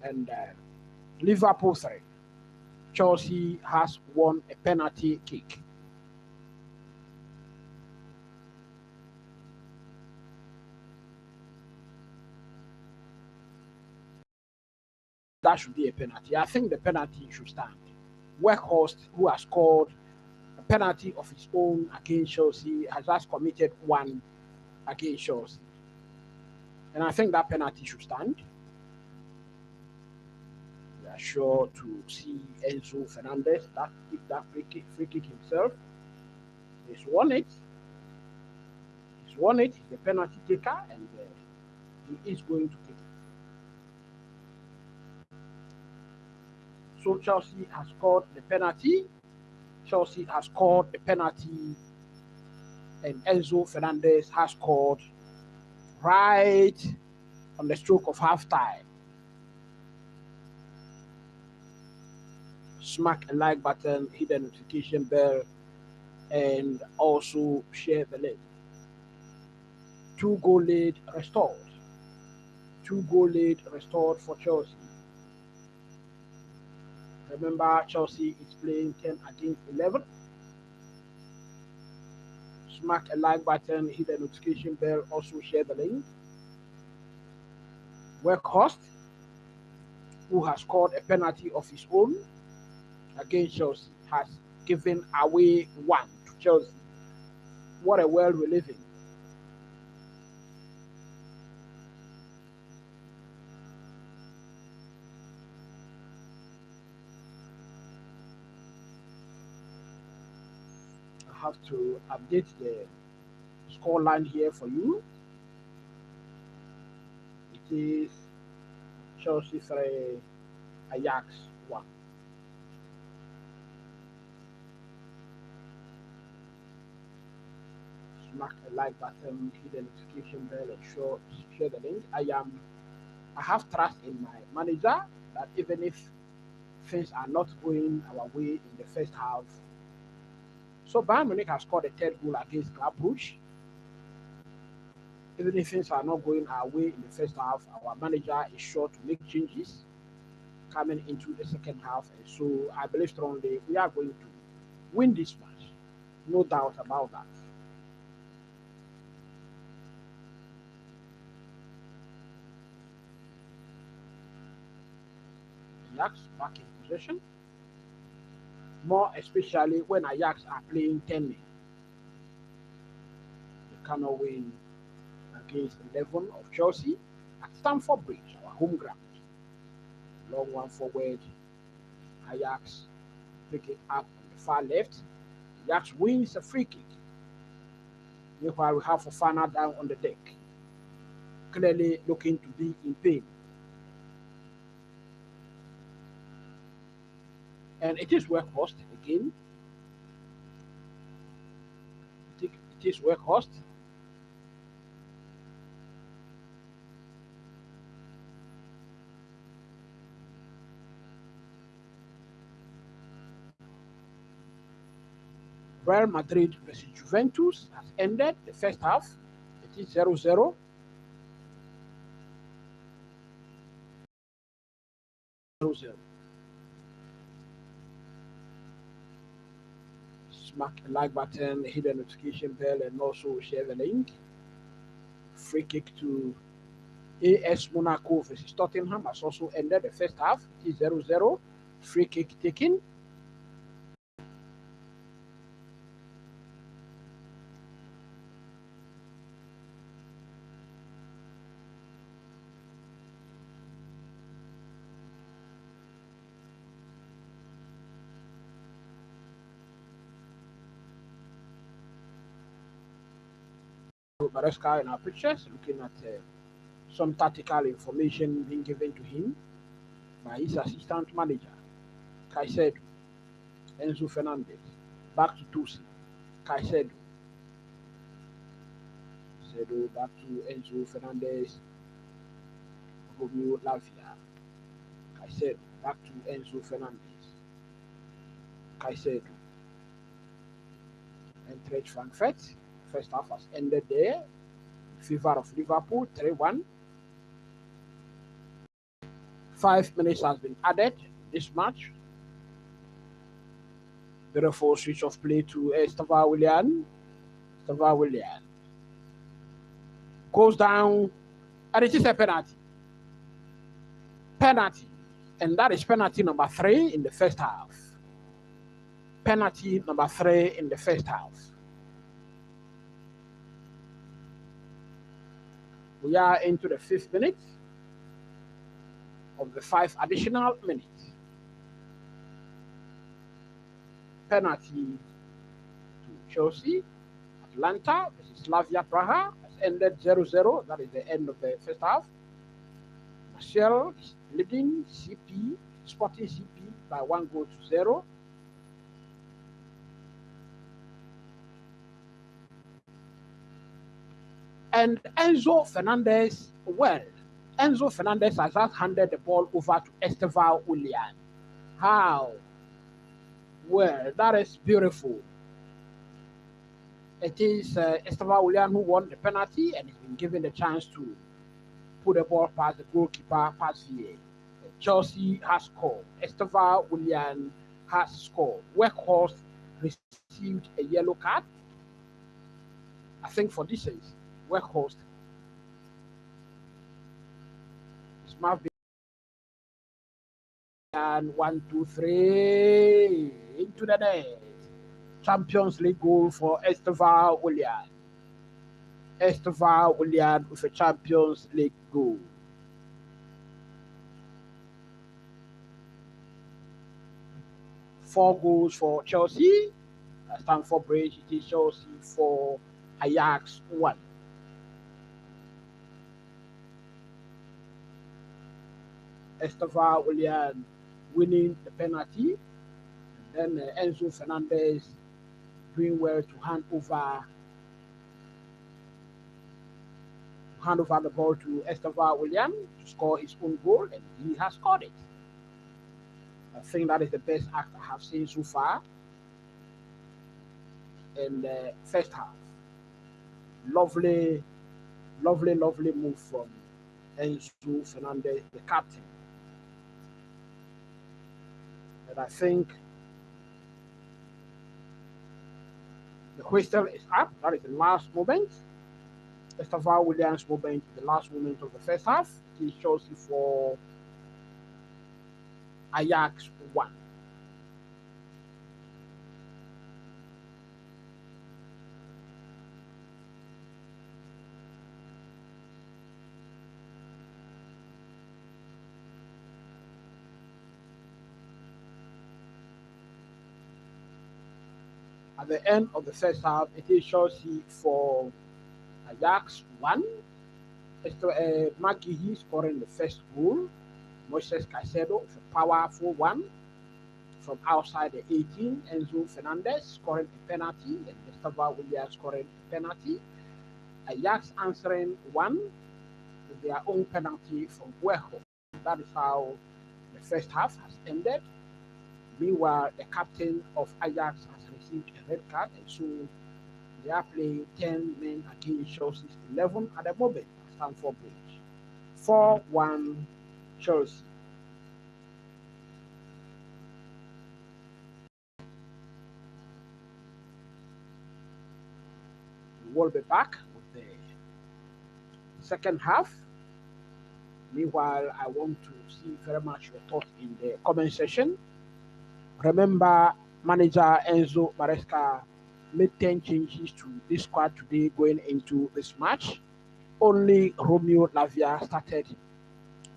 and Liverpool 3. Chelsea has won a penalty kick. That should be a penalty. I think the penalty should stand. Weghorst, who has scored a penalty of his own against Chelsea, has just committed one against Chelsea. And I think that penalty should stand. We are sure to see Enzo Fernandez give that free kick himself. He's won it. He's the penalty taker, and He is going to take it. So Chelsea has scored the penalty. Chelsea has scored the penalty, and Enzo Fernandez has scored right on the stroke of half time. Smack a like button, hit the notification bell, and also share the link. 2-goal lead restored. 2-goal lead restored for Chelsea. Remember, Chelsea is playing 10 against 11. Smack a like button, hit the notification bell, also share the link. Weghorst, who has scored a penalty of his own against Chelsea, has given away one to Chelsea. What a world we live in. I have to update the score line here for you. It is Chelsea 3, Ajax 1. Smack a like button, hit the notification bell, and share the link. I have trust in my manager that even if things are not going our way in the first half, so Bayern Munich has scored a third goal against Club Brugge. Even if things are not going our way in the first half, our manager is sure to make changes coming into the second half. And so I believe strongly we are going to win this match. No doubt about that. Ajax back in possession. More especially when Ajax are playing 10 men. They cannot win against 11 of Chelsea at Stamford Bridge, our home ground. Long one forward. Ajax pick it up on the far left. Ajax wins a free kick. Meanwhile, we have Fofana down on the deck, clearly looking to be in pain. And it is Weghorst again. It is Weghorst. Real Madrid versus Juventus has ended the first half. It is 0-0. 0-0. Smack the like button, hit the notification bell, and also share the link. Free kick to AS Monaco versus Tottenham has also ended the first half. It is 0-0. Free kick taken. Maresca in our pictures, looking at some tactical information being given to him by his assistant manager, Caicedo. Enzo Fernandez, back to Tusi, Caicedo. Back to Enzo Fernandez, Romeo Lavia. Caicedo, back to Enzo Fernandez, Caicedo. Eintracht Frankfurt. First half has ended there. In favor of Liverpool, 3-1. 5 minutes has been added this match. Therefore, switch of play to Stava Willian. Stava Willian goes down, and it is a penalty. Penalty, and that is penalty number 3 in the first half. Penalty number 3 in the first half. We are into the 5th minute of the 5 additional minutes. Penalty to Chelsea. Atlanta versus Slavia Praha has ended 0-0. That is the end of the first half. Martial is leading CP, Sporting CP by 1-0. And Enzo Fernandez has just handed the ball over to Esteval Willian. How? Well, that is beautiful. It is Esteval Willian who won the penalty and has been given the chance to put the ball past the goalkeeper, past VA. Chelsea has scored. Esteval Willian has scored. Workhorse received a yellow card. I think for this is Workhorse. It must be. And 1, 2, 3 into the net. Champions League goal for Esteval Willian. Esteval Willian with a Champions League goal. Four goals for Chelsea. Stamford Bridge, it is Chelsea 4, Ajax 1. Esteval Willian winning the penalty. And then Enzo Fernandez doing well to hand over the ball to Esteval Willian to score his own goal, and he has scored it. I think that is the best act I have seen so far in the first half. Lovely move from Enzo Fernandez, the captain. And I think the whistle is up. That is the last moment. Esteval Willian's moment, the last moment of the first half. It is Chelsea 4, Ajax 1. At the end of the first half, it is Chelsea 4, Ajax 1. McGehee scoring the first goal. Moises Caicedo with a powerful one from outside the 18. Enzo Fernandez scoring a penalty, and Esteval Willian scoring a penalty. Ajax answering one with their own penalty from Guejo. That is how the first half has ended. Meanwhile, the captain of Ajax has received a red card, and so they are playing 10 men against Chelsea's 11 at the moment at Stamford Bridge. 4-1 Chelsea. We will be back with the second half. Meanwhile, I want to see very much your thoughts in the comment section. Remember, manager Enzo Maresca made 10 changes to this squad today going into this match. Only Romeo Lavia started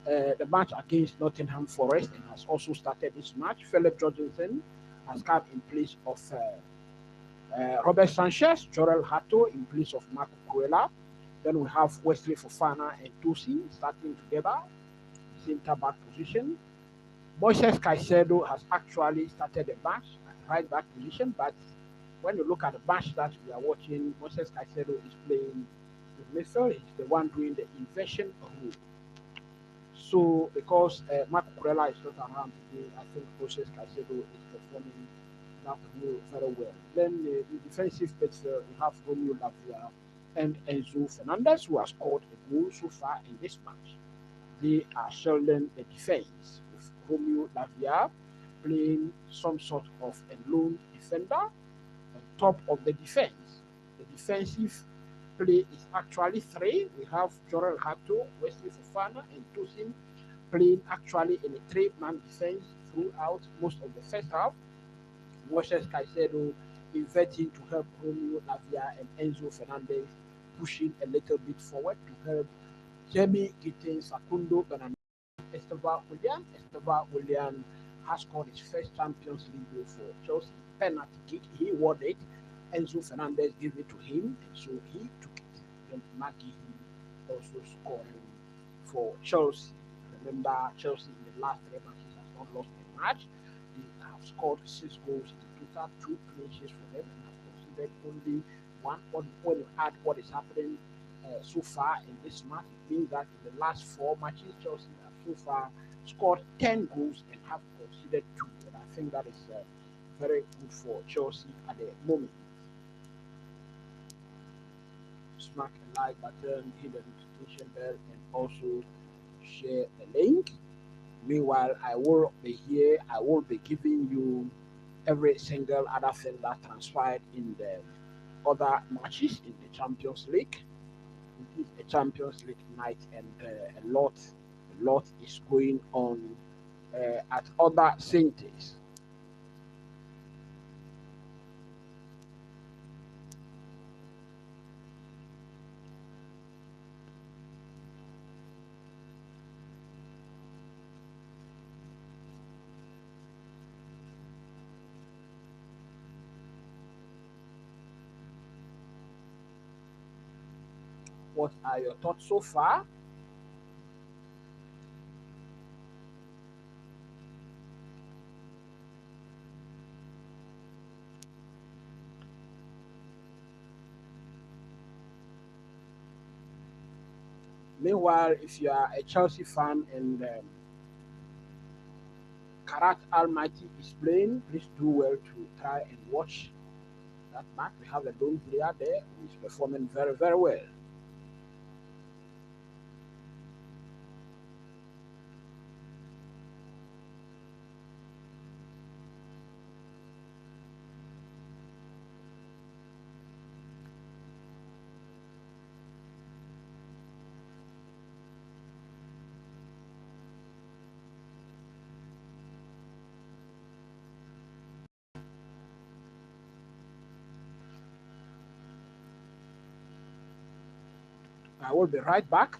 the match against Nottingham Forest and has also started this match. Felix Jorgensen has come in place of Robert Sanchez, Jorel Hato in place of Marco Cuella. Then we have Wesley Fofana and Tosin starting together, center back position. Moises Caicedo has actually started the match at right back position, but when you look at the match that we are watching, Moises Caicedo is playing with midfield. He's the one doing the inversion rule. So because Marco Cuella is not around today, I think Moises Caicedo is performing that role very well. Then in defensive midfield, we have Romeo Lavia and Enzo Fernandez, who has scored a goal so far in this match. They are shielding the defense, with Romeo Lavia playing some sort of a lone defender on top of the defense. The defensive play is actually three. We have Jorel Hato, Wesley Fofana, and Tosin playing actually in a three-man defense throughout most of the first half. Moises Caicedo inverting to help Romeo Lavia and Enzo Fernandez pushing a little bit forward to help Jamie Gittins, Facundo Bernardo, Esteval Willian. Esteval Willian has scored his first Champions League goal for Chelsea. Penalty kick, he won it. Enzo Fernandez gave it to him, and so he took it. and McGee also scoring for Chelsea. Remember, Chelsea in the last three matches has not lost a match. They have scored 6 goals in total, two clean sheets for them, and have conceded only one. When you add what is happening so far in this match, it means that in the last four matches, Chelsea have so far scored 10 goals and have conceded two. And I think that is very good for Chelsea at the moment. Smack a like button, hit the notification bell, and also share the link. Meanwhile, I will be here. I will be giving you every single other thing that transpired in the other matches in the Champions League. It is a Champions League night, and a lot is going on at other centres. What are your thoughts so far? Meanwhile, if you are a Chelsea fan and Karat Almighty is playing, please do well to try and watch that match. We have a lone player there who is performing very, very well. I will be right back.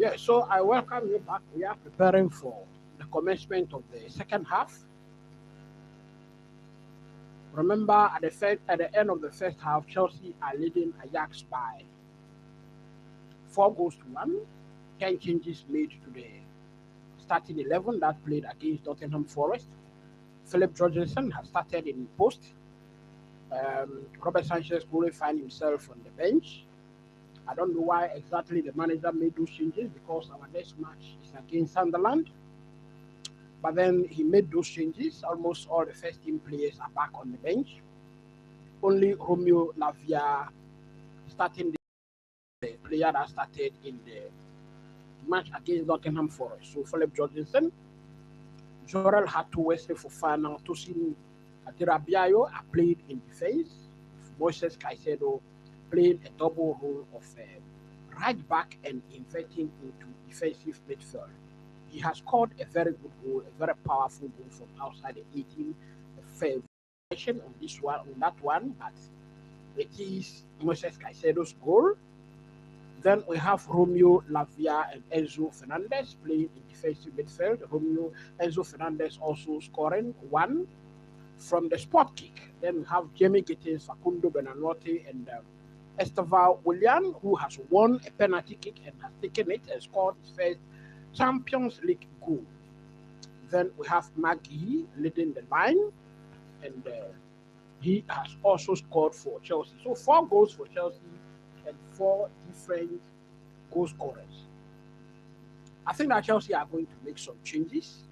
Yeah, so I welcome you back. We are preparing for the commencement of the second half. Remember, at the end of the first half, Chelsea are leading Ajax by 4-1. 10 changes made to the starting 11 that played against Nottingham Forest. Philip Jorgensen has started in post. Robert Sanchez couldn't find himself on the bench. I don't know why exactly the manager made those changes, because our next match is against Sunderland. But then he made those changes. Almost all the first team players are back on the bench. Only Romeo Lavia starting the player that started in the match against Nottingham Forest. So Philip Jorgensen, Jorel Hatu, Wesley Fofana, Tosin Adirabiayo are played in defense. Moises Caicedo playing a double role of right back and inverting into defensive midfield. He has scored a very good goal, a very powerful goal from outside the 18. On this one, on that one, but it is Moises Caicedo's goal. Then we have Romeo Lavia and Enzo Fernandez playing in defensive midfield. Enzo Fernandez also scoring one from the spot kick. Then we have Jamie Gittins, Facundo Benanote, and Esteval Willian, who has won a penalty kick and has taken it and scored his first Champions League goal. Then we have Maggie leading the line, and he has also scored for Chelsea. So 4 goals for Chelsea and 4 different goal scorers. I think that Chelsea are going to make some changes.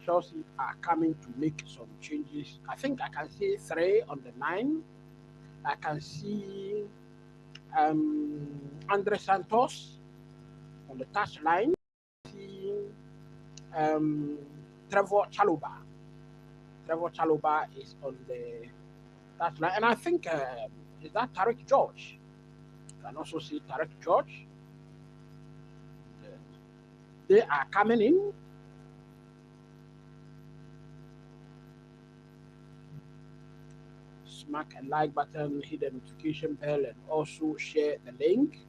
Chelsea are coming to make some changes. I think I can see 3 on the 9. I can see Andre Santos on the touch line. See Trevor Chalobah. Trevor Chalobah is on the touch line. And I think, is that Tarek George? You can also see Tarek George. They are coming in. Smack a like button, hit the notification bell, and also share the link.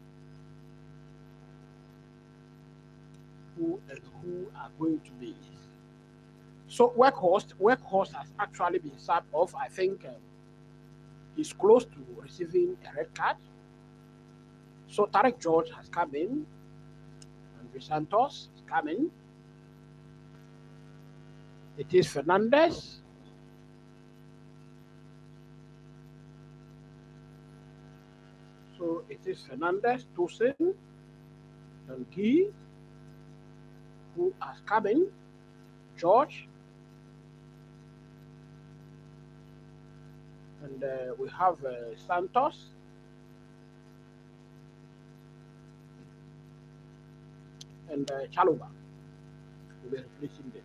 Who are going to be? So Workhorse has actually been subbed off. I think he's close to receiving a red card. So Tarek George has come in. Andre Santos is coming. It is Fernandez. So it is Fernandez, Tosin, and Guy, who has come in. George. And we have Santos. And Chalobah will be replacing them.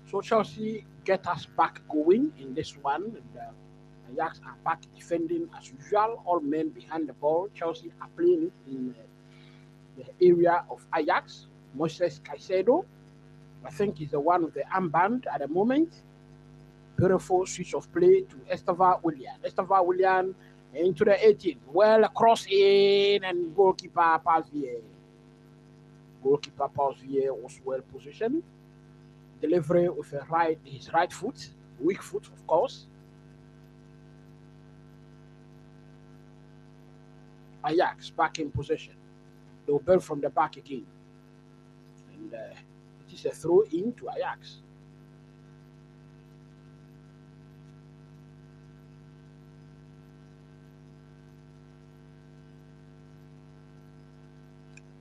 So Chelsea get us back going in this one. And Ajax are back defending as usual. All men behind the ball. Chelsea are playing it in the area of Ajax. Moises Caicedo, I think, he's the one with the armband at the moment. Beautiful switch of play to Esteval Willian. Esteval Willian into the 18. Well, cross in, and goalkeeper Pasvier. Goalkeeper Pasvier was well positioned. Delivery with his right foot, weak foot, of course. Ajax back in possession. They'll build from the back again. And it is a throw in to Ajax.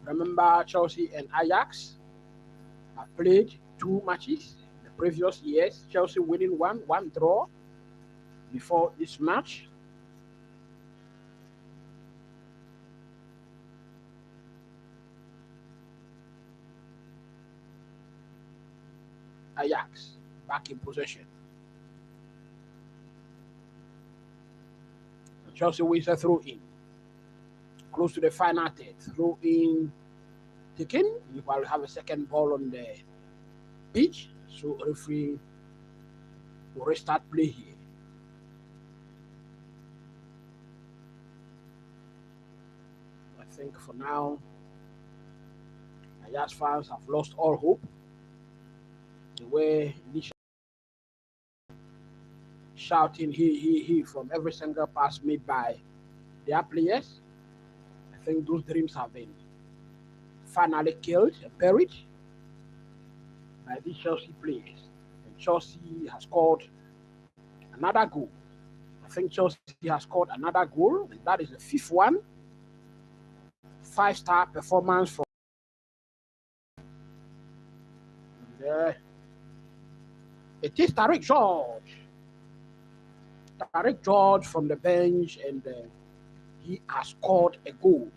Remember, Chelsea and Ajax have played 2 matches in the previous years. Chelsea winning one draw before this match. Ajax back in possession. Chelsea wins a throw in. Close to the final third. Throw in taken. You will have a second ball on the pitch. So referee will restart play here. think for now, Ajax fans have lost all hope. The way initially shouting he from every single pass made by their players, I think those dreams have been finally killed and buried by these Chelsea players. And Chelsea has scored another goal. I think Chelsea has scored another goal, and that is the fifth one. 5-star performance from there. It is Tariq George. Tariq George from the bench, and he has scored a goal.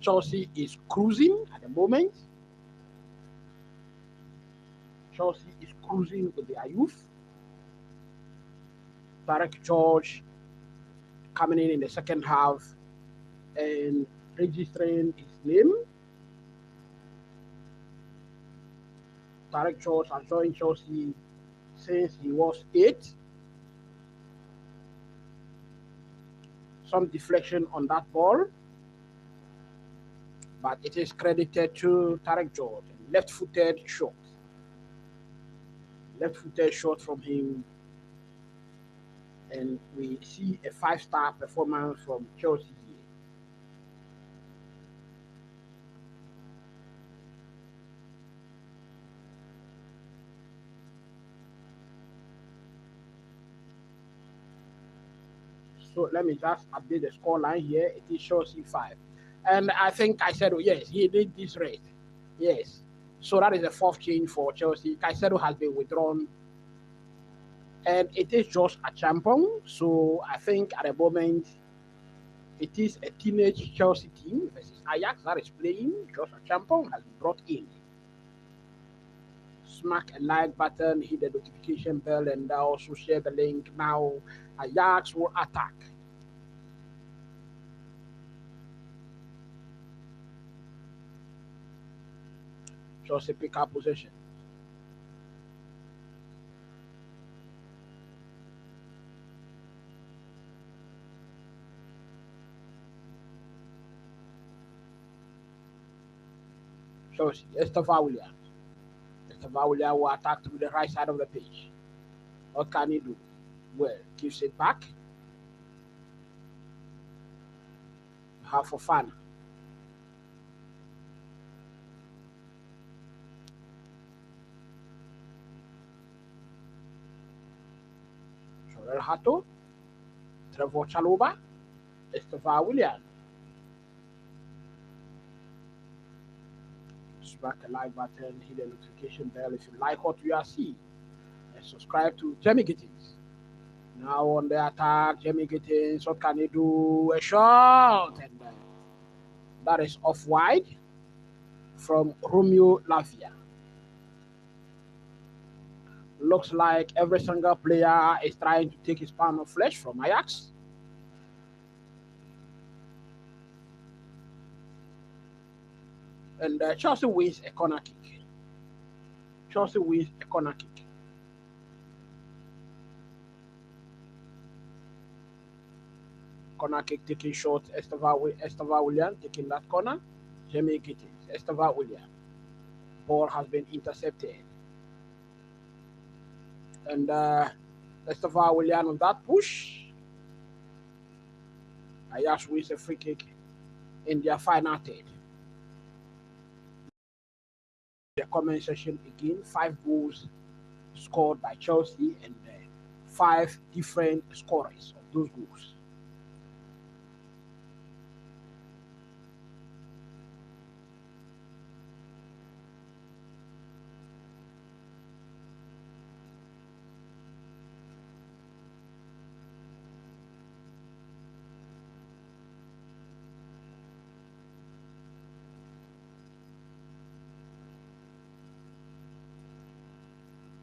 Chelsea is cruising at the moment. Chelsea is cruising with their youth. Tariq George coming in the second half and registering his name. Tariq George has joined Chelsea since he was 8. Some deflection on that ball, but it is credited to Tariq George. Left-footed shot. Left-footed shot from him. And we see a 5-star performance from Chelsea here. So let me just update the score line here. It is Chelsea 5. And I think I said, oh, yes, he did this rate. Yes. So that is the 4th change for Chelsea. Caicedo has been withdrawn. And it is Josh Achampong. So I think at the moment, it is a teenage Chelsea team versus Ajax that is playing. Josh Achampong has been brought in. Smack a like button, hit the notification bell, and also share the link. Now Ajax will attack. Chelsea pick up possession. Chelsea, Zwayer. Zwayer will attack through the right side of the pitch. What can he do? Well, gives it back. Half for fun. Sorel Hato. Trevor Chalobah. Zwayer. Smack the like button, hit the notification bell if you like what we are seeing. And subscribe to Jamie Gittins. Now on the attack, Jamie Gittins, what can he do? A shot! And that is off wide from Romeo Lavia. Looks like every single player is trying to take his pound of flesh from Ajax. And Chelsea wins a corner kick. Chelsea wins a corner kick. Corner kick taking short. Zwayer taking that corner. Jamie Gittins. Zwayer. Ball has been intercepted. And Zwayer on that push. Ajax wins a free kick in their final third. The comment section again, 5 goals scored by Chelsea and 5 different scorers of those goals.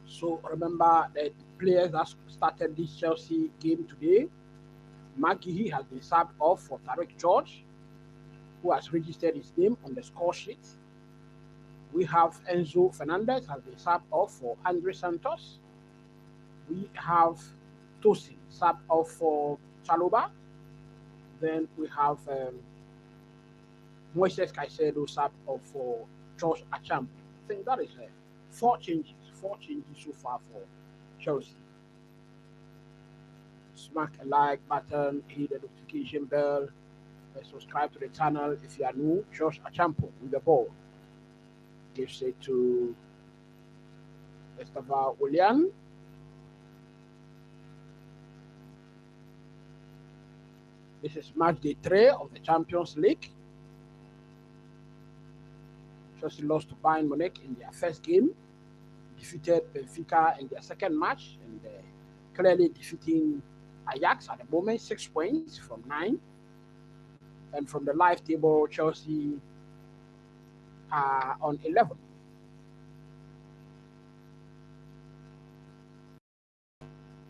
So remember the players that started this Chelsea game today. McGehee has been subbed off for Tariq George, who has registered his name on the score sheet. We have Enzo Fernandez has been subbed off for Andre Santos. We have Tosin, sub off for Chaloba. Then we have Moises Caicedo, sub off for Josh Achampo. I think that is 4 changes so far for Chelsea. Smack a like button, hit the notification bell, subscribe to the channel if you are new. Josh Achampo with the ball. Gives it to Estava Willian. This is match day 3 of the Champions League. Chelsea lost to Bayern Munich in their first game, defeated Benfica in their second match, and clearly defeating Ajax at the moment, 6 points from 9. And from the live table, Chelsea are on 11.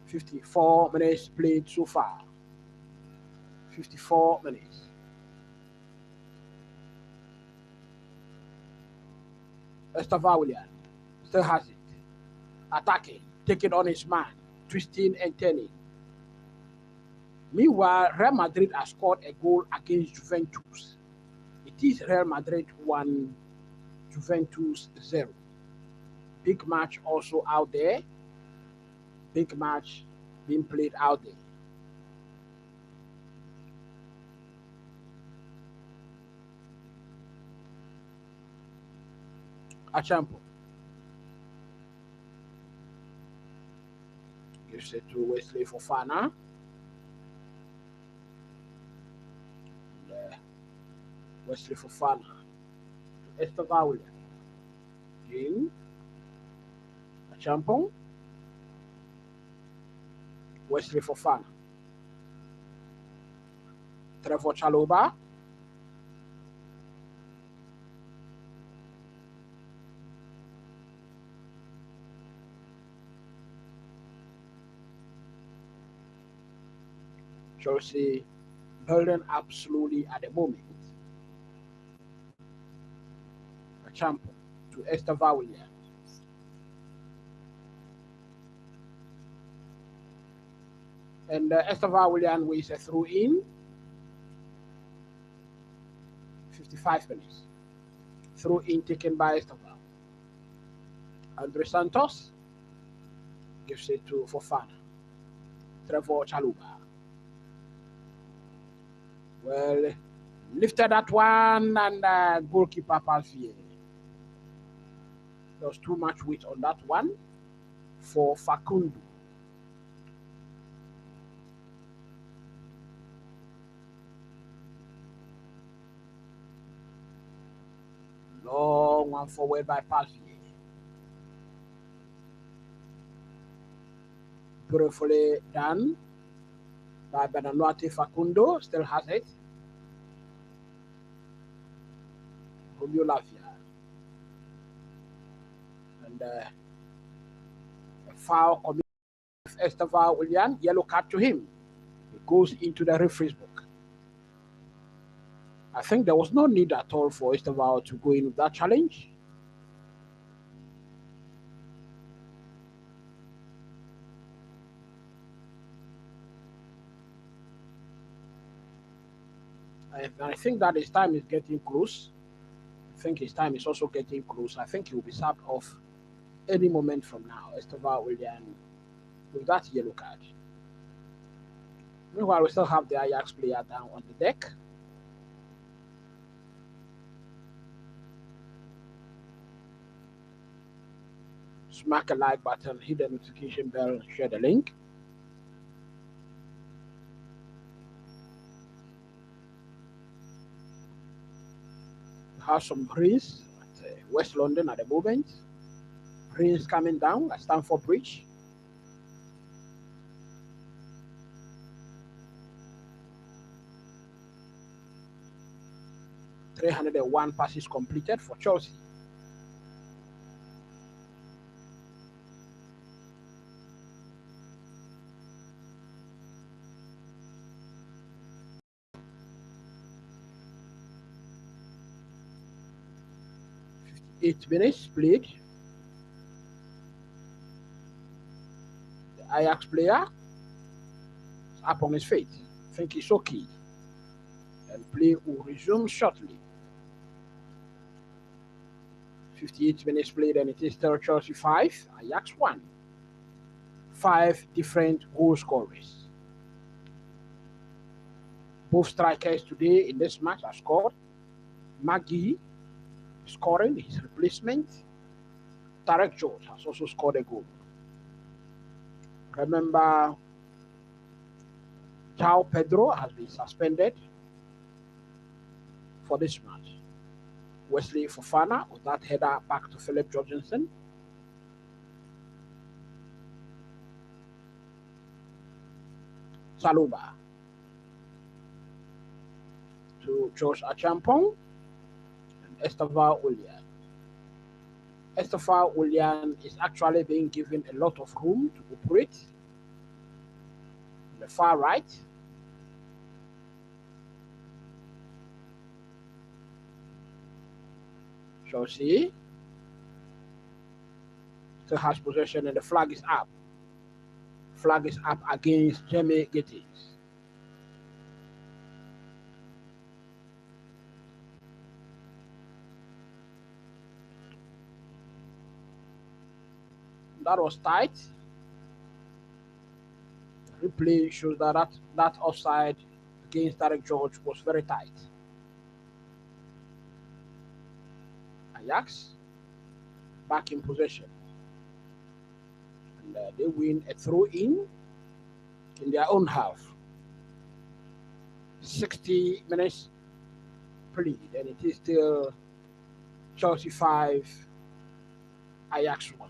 "54 minutes played so far. 54 minutes. Estava Willian still has it. Attacking, taking on his man, twisting and turning. Meanwhile, Real Madrid has scored a goal against Juventus. It is Real Madrid 1, Juventus 0. Big match also out there. Big match being played out there. Achampo gives it to Wesley Fofana. Wesley Fofana to Estava Willian. Jim Achampo. Wesley Fofana. Trevor Chaloba. Chelsea building up slowly at the moment. Achampo to Estava Willian. And Estava Willian with a throw in. 55 minutes. Throw in taken by Estava. Andre Santos gives it to Fofana. Trevor Chaloba. Well, lifted that one, and goalkeeper Palfier. There was too much weight on that one for Facundo. Long one forward by Palfier. Beautifully done by Benanuate. Facundo still has it. Romeo Lavia. And a foul committed with Estava Willian, yellow card to him. It goes into the referee's book. I think there was no need at all for Estava to go in with that challenge. I think that his time is getting close. I think his time is also getting close. I think he will be subbed off any moment from now. Estava Willian with that yellow card. Meanwhile, we still have the Ajax player down on the deck. Smack a like button, hit the notification bell, share the link. Have some breeze at West London at the moment. Breeze coming down at Stamford Bridge. "301 passes completed for Chelsea. "8 minutes played. The Ajax player up on his feet. I think it's okay. And play will resume shortly. 58 minutes played, and it is still Chelsea 5, Ajax 1. 5 different goal scorers. Both strikers today in this match have scored. Maggie scoring his replacement. Tarek George has also scored a goal. Remember, João Pedro has been suspended for this match. Wesley Fofana with that header back to Philip Jorgensen. Saluba to Josh Achampong and Estevan Willian. Estevan Willian is actually being given a lot of room to operate on the far right. Chelsea still has possession and the flag is up. Flag is up against Jamie Gittins. That was tight. The replay shows that offside against Tarek George was very tight. Ajax back in possession. And they win a throw-in their own half. 60 minutes played, and it is still Chelsea 5, Ajax 1.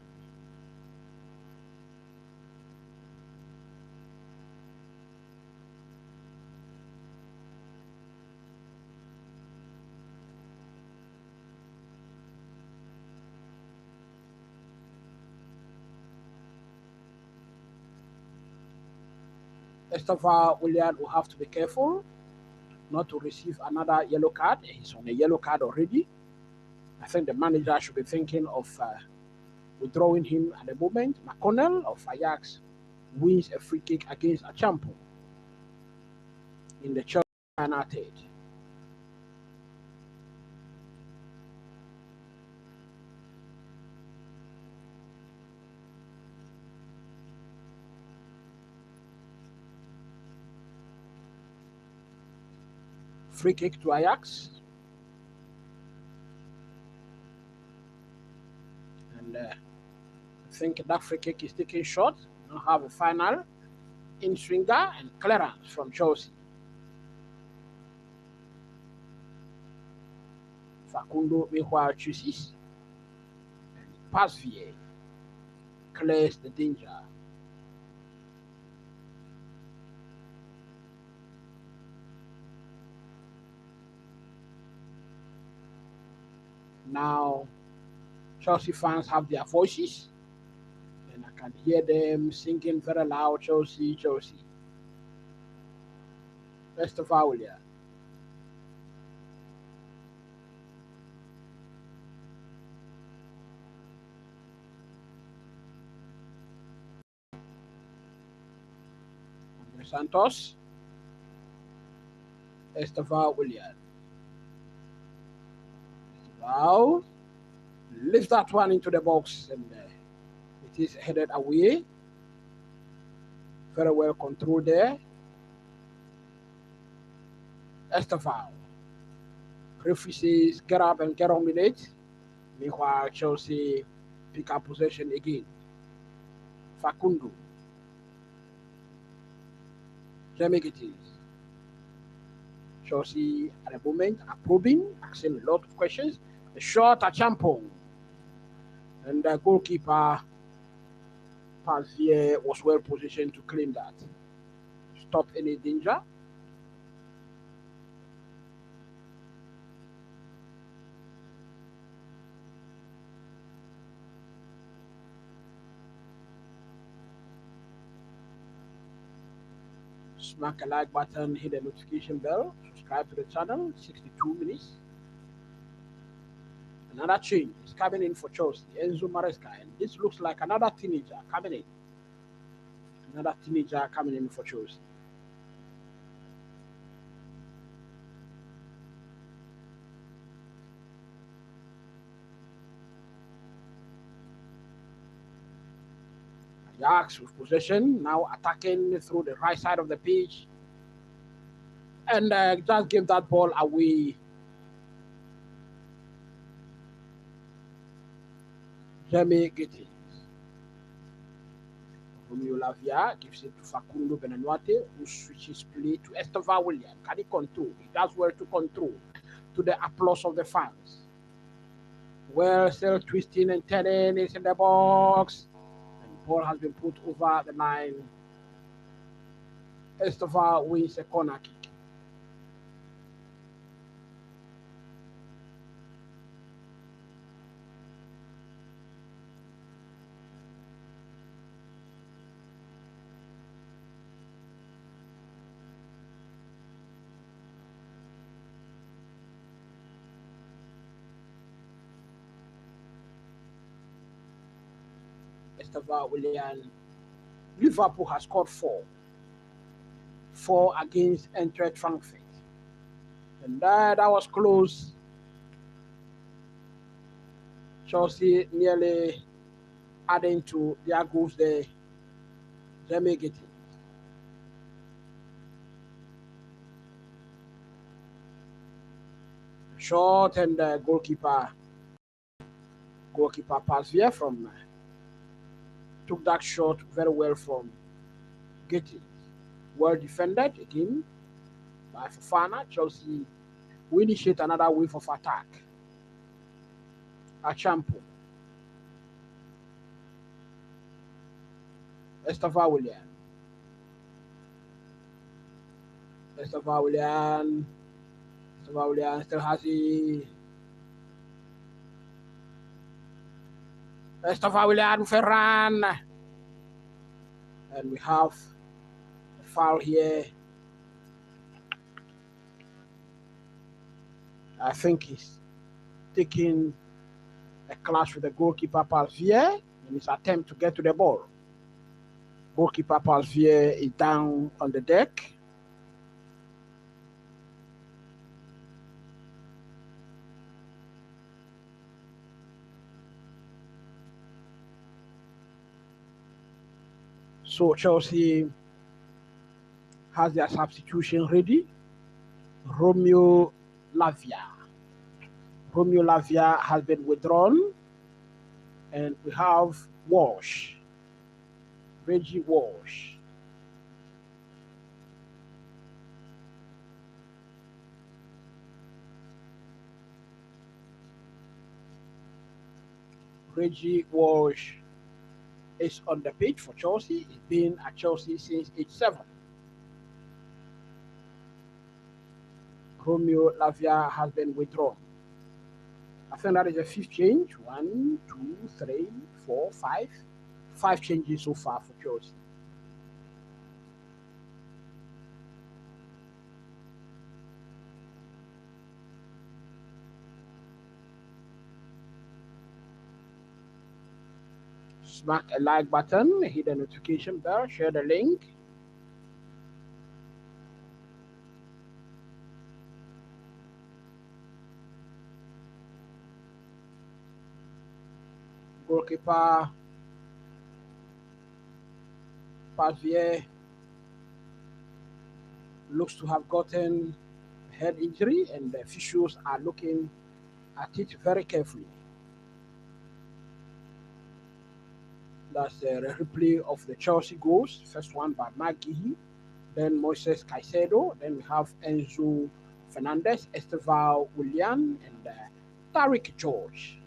Estevan Willian will have to be careful not to receive another yellow card. He's on a yellow card already. I think the manager should be thinking of withdrawing him at the moment. McConnell of Ajax wins a free kick against Achampo in the Chelsea final third. Free kick to Ajax. And I think that free kick is taken short. We now have a final in swinger and clearance from Chelsea. Facundo meanwhile chooses and Pasvier clears the danger. Now, Chelsea fans have their voices, and I can hear them singing very loud, Chelsea, Chelsea. Estevan Willian. Santos. Estevan Willian. Wow, lift that one into the box, and it is headed away. Very well controlled there. Estevan. Referee says get up and get on with it. Meanwhile, Chelsea pick up possession again. Facundo. Gittins. Chelsea at the moment are probing, asking a lot of questions. The shot at Champong. And the goalkeeper, Pasvier, was well positioned to claim that. Stop any danger. Smack a like button, hit the notification bell, subscribe to the channel. 62 minutes. Another change is coming in for Chelsea, Enzo Maresca, and this looks like another teenager coming in. Another teenager coming in for Chelsea. Ajax with possession, now attacking through the right side of the pitch. And just give that ball away. Jamie Gittins. Romeo Lavia gives it to Facundo Benanuate, who switches play to Estevan William. Can he control? He does well to control, to the applause of the fans. Well, still twisting and turning, it's in the box. And the ball has been put over the line. Estevan wins a corner kick. Estevan William. Liverpool has scored 4. 4 against Eintracht Frankfurt. And that was close. Chelsea nearly adding to their goals there. They make it. Short and goalkeeper pass here from took that shot very well from Getty. Well defended again by Fofana. Chelsea will initiate another wave of attack. Achampo. Estevan William. Estevan William still has it. Estevan William Ferran. And we have a foul here. I think he's taking a clash with the goalkeeper Palvier in his attempt to get to the ball. Goalkeeper Palvier is down on the deck. So Chelsea has their substitution ready. Romeo Lavia. Romeo Lavia has been withdrawn. And we have Walsh. Reggie Walsh. Reggie Walsh is on the pitch for Chelsea. He's been at Chelsea since age 7. Romeo Lavia has been withdrawn. I think that is a 5th change. 1, 2, 3, 4, 5. 5 changes so far for Chelsea. Smack a like button, hit the notification bell, share the link. Goalkeeper Palvier looks to have gotten a head injury, and the officials are looking at it very carefully. That's a replay of the Chelsea goals. First one by McGehee, then Moises Caicedo, then we have Enzo Fernandez, Estevan William, and Tariq George.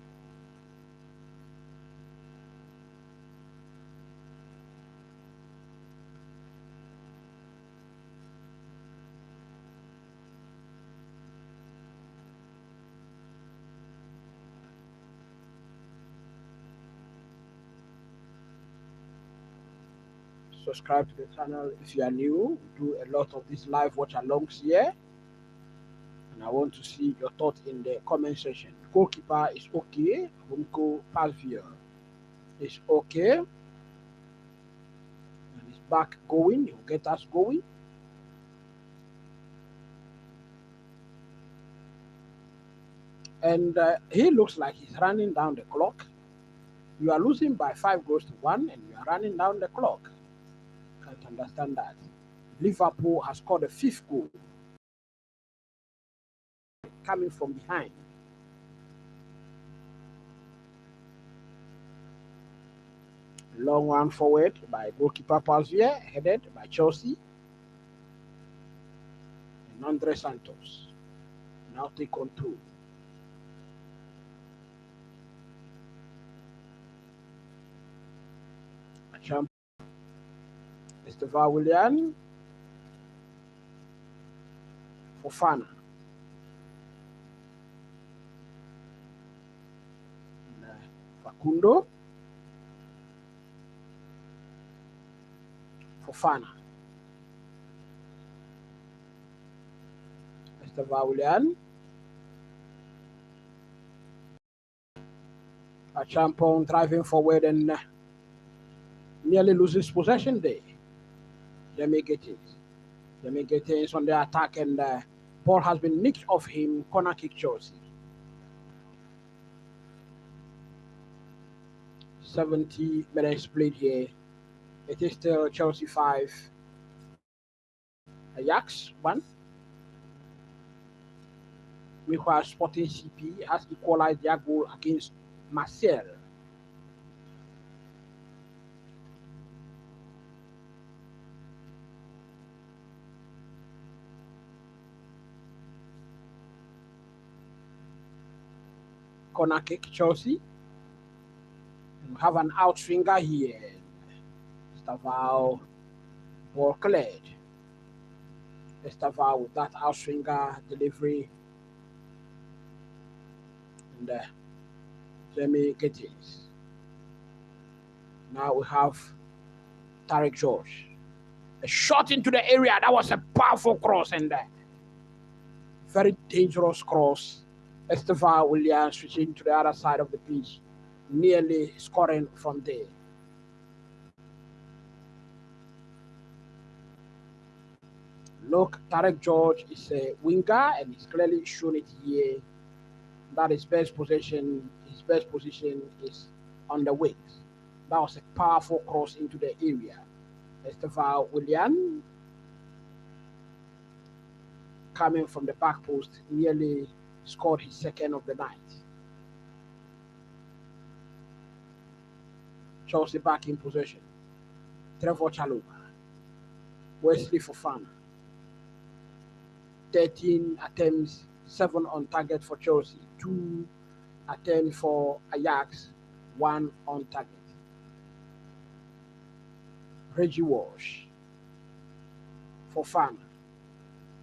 Subscribe to the channel if you are new. We do a lot of these live watch alongs here, and I want to see your thoughts in the comment section. Goalkeeper is okay. Rumko Palvier is okay, and he's back going. He'll get us going. And he looks like he's running down the clock. You are losing by 5-1 and you are running down the clock. Can't understand that. Liverpool has scored a 5th goal coming from behind. Long run forward by goalkeeper Zwayer, headed by Chelsea. And Andre Santos now take control. A champ Willian Fofana. Facundo Fofana. Willian. A champion driving forward and nearly loses possession there. Jamie Gittins on the attack and ball has been nicked off him. Corner kick Chelsea. 70 minutes played here. It is still Chelsea 5, Ajax 1. Meanwhile, Sporting CP has equalized their goal against Marseille. Corner kick Chelsea. We have an outswinger here. Estavao, ball cleared. Estavao with that outswinger delivery. And Jamie Gittins. Now we have Tarek George. A shot into the area. That was a powerful cross and very dangerous cross. Estevao Williams switching to the other side of the pitch, nearly scoring from there. Look, Tarek George is a winger and he's clearly shown it here that his best position is on the wings. That was a powerful cross into the area. Estevao William coming from the back post nearly scored his 2nd of the night. Chelsea back in possession. Trevor Chalobah. Wesley Fofana. 13 attempts, 7 on target for Chelsea. 2 attempts for Ajax, 1 on target. Reggie Walsh. Fofana.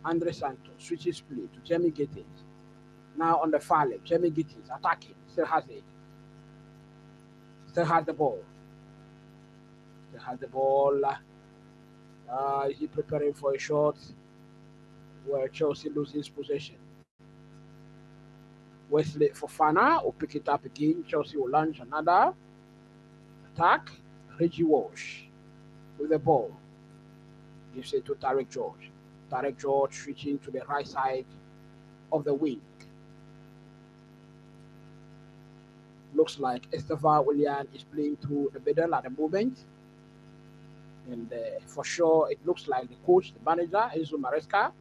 Andre Santos switches play to Jamie Gittins. Now on the far left, Jamie Gittins attacking, still has it. Still has the ball. Is he preparing for a shot where Chelsea loses possession? Wesley Fofana will pick it up again. Chelsea will launch another attack. Reggie Walsh with the ball. Gives it to Tarek George. Tarek George switching to the right side of the wing. Looks like Estevao William is playing through the middle at the moment. And for sure, it looks like the coach, the manager, Enzo Maresca,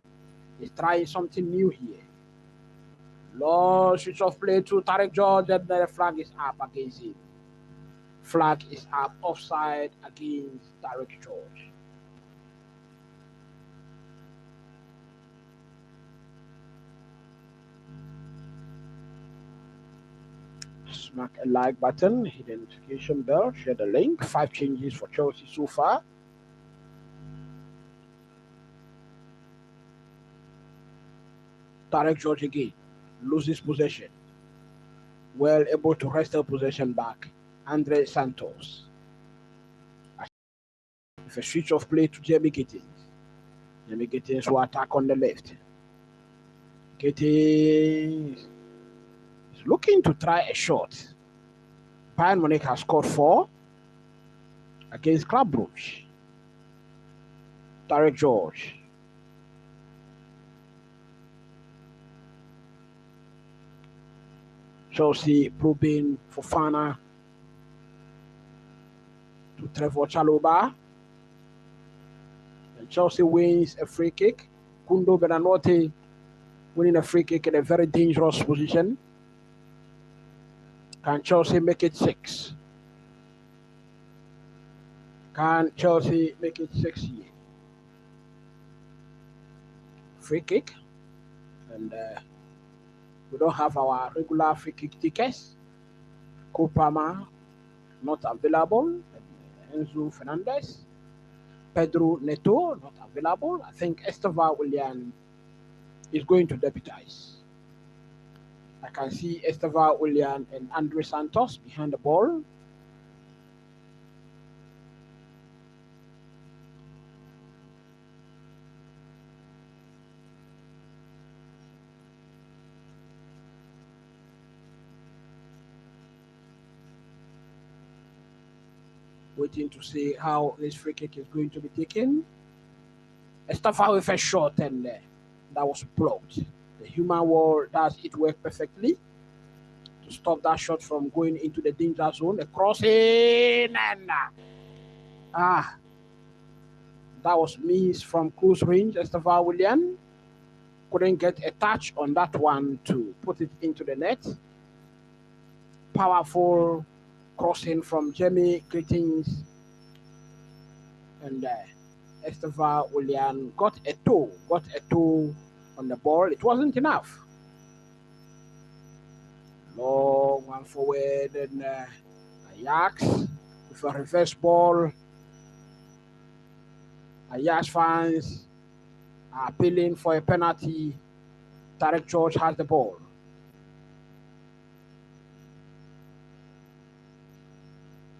is trying something new here. Long switch of play to Tarek George, and the flag is up against him. Flag is up, offside against Tarek George. Smack a like button, hit the notification bell, share the link. 5 changes for Chelsea so far. Tarek George again loses possession. Well able to wrestle possession back. Andre Santos. With a switch of play to Jamie Gittins. Jamie Gittins will attack on the left. Gittins is looking to try a shot. Bayern Munich has scored 4 against Club Brugge. Tarek George. Chelsea probing Fofana to Trevor Chalobah. And Chelsea wins a free kick. Kundo Benanote winning a free kick in a very dangerous position. Can Chelsea make it 6? Can Chelsea make it 6 here? Free kick. And we don't have our regular free kick tickets. Kopama not available. Enzo Fernandez. Pedro Neto not available. I think Esteva William is going to deputize. I can see Esteva William and Andre Santos behind the ball. Waiting to see how this free kick is going to be taken. Esteva with a shot and that was blocked. The human wall does it work perfectly to stop that shot from going into the danger zone. The crossing and that was missed from close range. Esteva William couldn't get a touch on that one to put it into the net. Powerful crossing from Jamie Gittins, and Esteva William got a toe on the ball. It wasn't enough. Long one forward, and Ajax with a reverse ball. Ajax fans are appealing for a penalty. Tarek George has the ball.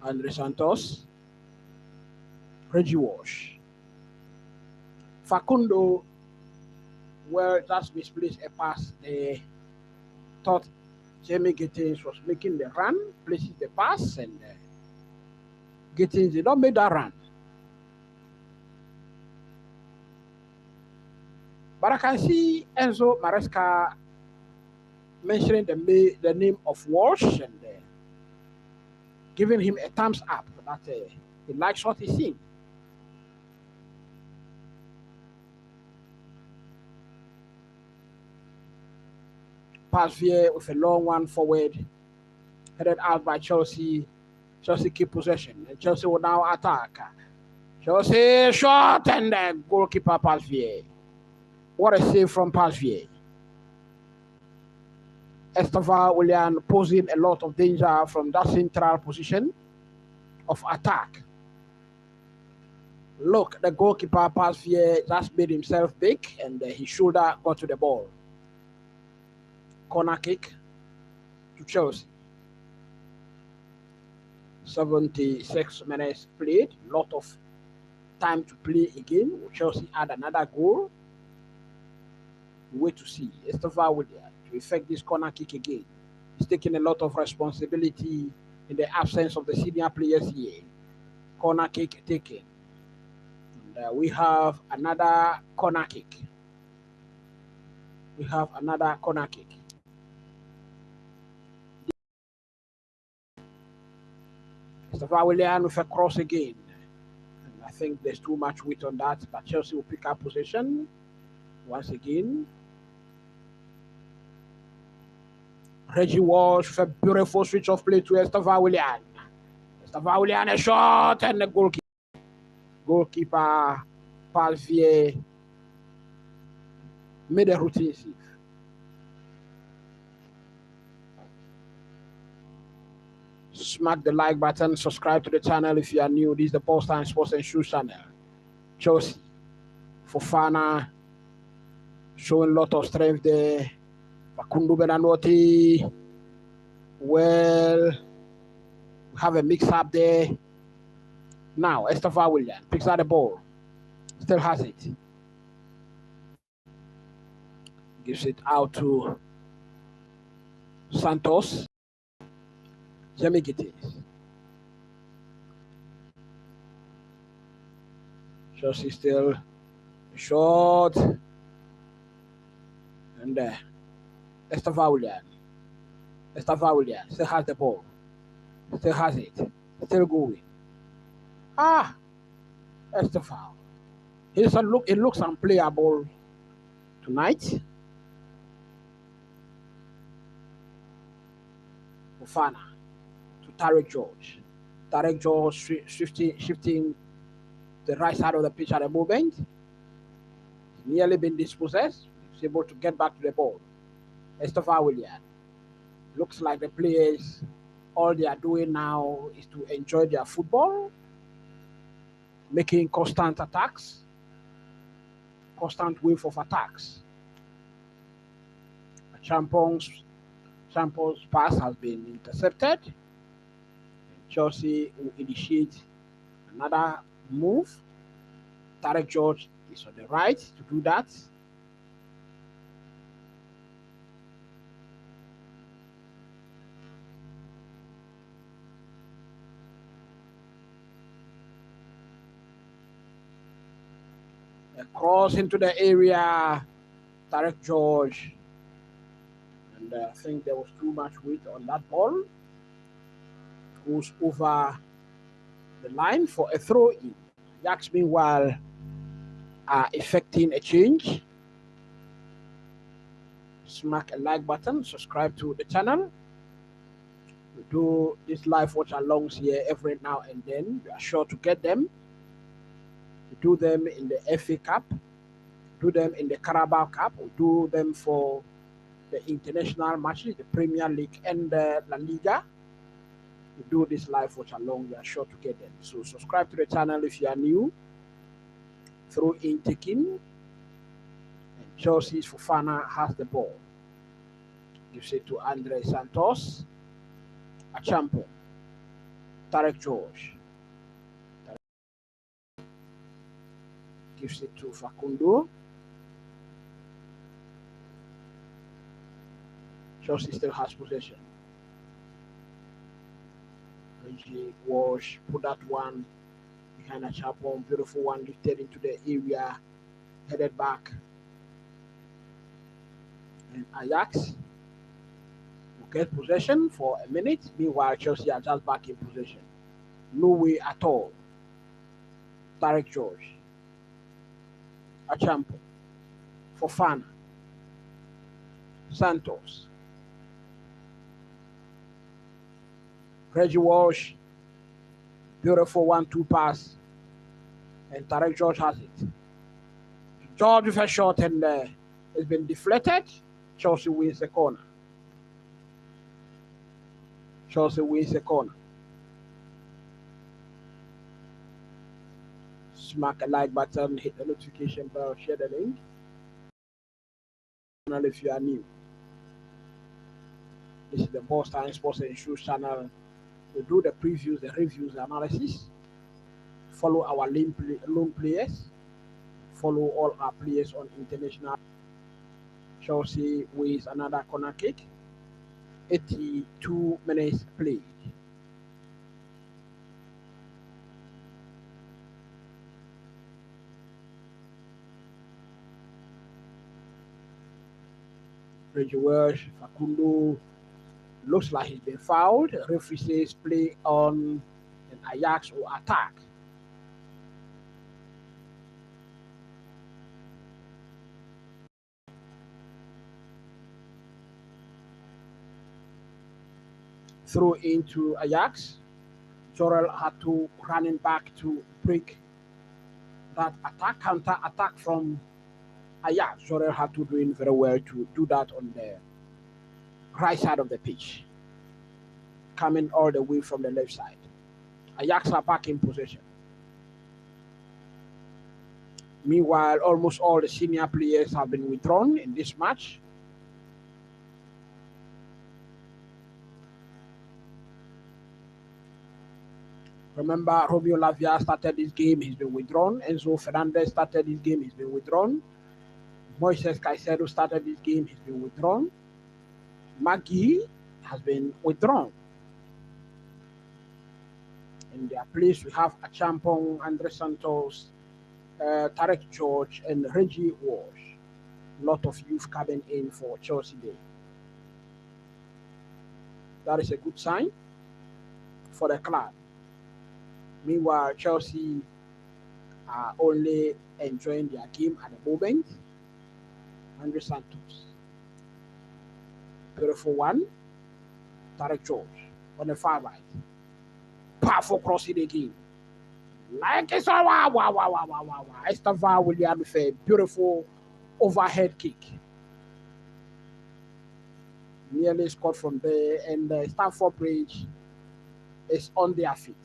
Andre Santos, Reggie Walsh, Facundo, well, just misplaced a pass. They thought Jamie Gittins was making the run, places the pass, and Gittins did not make that run. But I can see Enzo Maresca mentioning the name of Walsh and giving him a thumbs up that he likes what he's seeing. Pasvier with a long one forward, headed out by Chelsea. Chelsea keep possession, and Chelsea will now attack. Chelsea shot and goalkeeper Pasvier. What a save from Pasvier. Esteva William posing a lot of danger from that central position of attack. Look, the goalkeeper Pasvier just made himself big and his shoulder got to the ball. Corner kick to Chelsea. 76 minutes played. Lot of time to play again. Chelsea had another goal. Wait to see. Esteva William to effect this corner kick again. He's taking a lot of responsibility in the absence of the senior players here. Corner kick taken. And we have another corner kick. Esteva William with a cross again. And I think there's too much weight on that, but Chelsea will pick up possession once again. Reggie Walsh with a beautiful switch of play to Esteva William. Esteva William a shot and the goalkeeper Pasvier made a routine save. Smack the like button, subscribe to the channel if you are new. This is the Pulse Time Sports and Shoes channel. Chelsea, Fofana showing a lot of strength there. Facundo Benanote, well, we have a mix-up there. Now, Esteva William picks out the ball. Still has it. Gives it out to Santos. Jamie Gittins. Chelsea still short. And Esteva William still has the ball. Still has it. Still going. That's the foul. It looks unplayable tonight. Fofana to Tarek George. Tarek George shifting the right side of the pitch at the moment. He's nearly been dispossessed. He's able to get back to the ball. Estefan William. Looks like the players, all they are doing now is to enjoy their football, making constant attacks, constant wave of attacks. Champions pass has been intercepted. Chelsea will initiate another move. Tarek George is on the right to do that. A cross into the area. Tarek George. And I think there was too much weight on that ball. Goes over the line for a throw-in. Ajax, meanwhile, are effecting a change. Smack a like button, subscribe to the channel. We do this live watch alongs here every now and then. You are sure to get them. We do them in the FA Cup, do them in the Carabao Cup, we do them for the international matches, the Premier League and the La Liga. We do this live watch along, you are sure to get them. So subscribe to the channel if you are new. Throw in taking. And Chelsea's Fofana has the ball. Gives it to Andre Santos. Achampo. Tarek George. Gives it to Facundo. Chelsea still has possession. Reggie Walsh put that one behind a Chapon. Beautiful one lifted into the area. Headed back. And Ajax will get possession for a minute. Meanwhile, Chelsea are just back in possession. No way at all. Tarek George. Achampo. Fofana. Santos. Reggie Walsh. Beautiful 1-2 pass. And Tarek George has it. George with a shot and it's been deflected. Chelsea wins the corner. Chelsea wins the corner. Smack a like button, hit the notification bell, share the link. If you are new, this is the Boss Time Sports and Shoes channel. We do the previews, the reviews, the analysis. Follow our loan players. Follow all our players on international. Chelsea wins another corner kick. 82 minutes played. Reggie Walsh, Facundo, looks like he's been fouled. Referee says play on an Ajax or attack. Throw into Ajax. Zorel had to running back to break that attack, counter attack from Ajax. Zorel had to doing very well to do that on the right side of the pitch, coming all the way from the left side. Ajax are back in possession. Meanwhile, almost all the senior players have been withdrawn in this match. Remember, Romeo Lavia started this game, he's been withdrawn. Enzo Fernandez started this game, he's been withdrawn. Moises Caicedo started this game, he's been withdrawn. Maggie has been withdrawn. In their place, we have Achampong, Andre Santos, Tarek George, and Reggie Walsh. A lot of youth coming in for Chelsea Day. That is a good sign for the club. Meanwhile, Chelsea are only enjoying their game at the moment. Andre Santos. Beautiful one. Tarek George on the far right. Powerful crossing again. Like it's a wow. Estava William with a beautiful overhead kick. Nearly scored from there, and the Stamford Bridge is on their feet.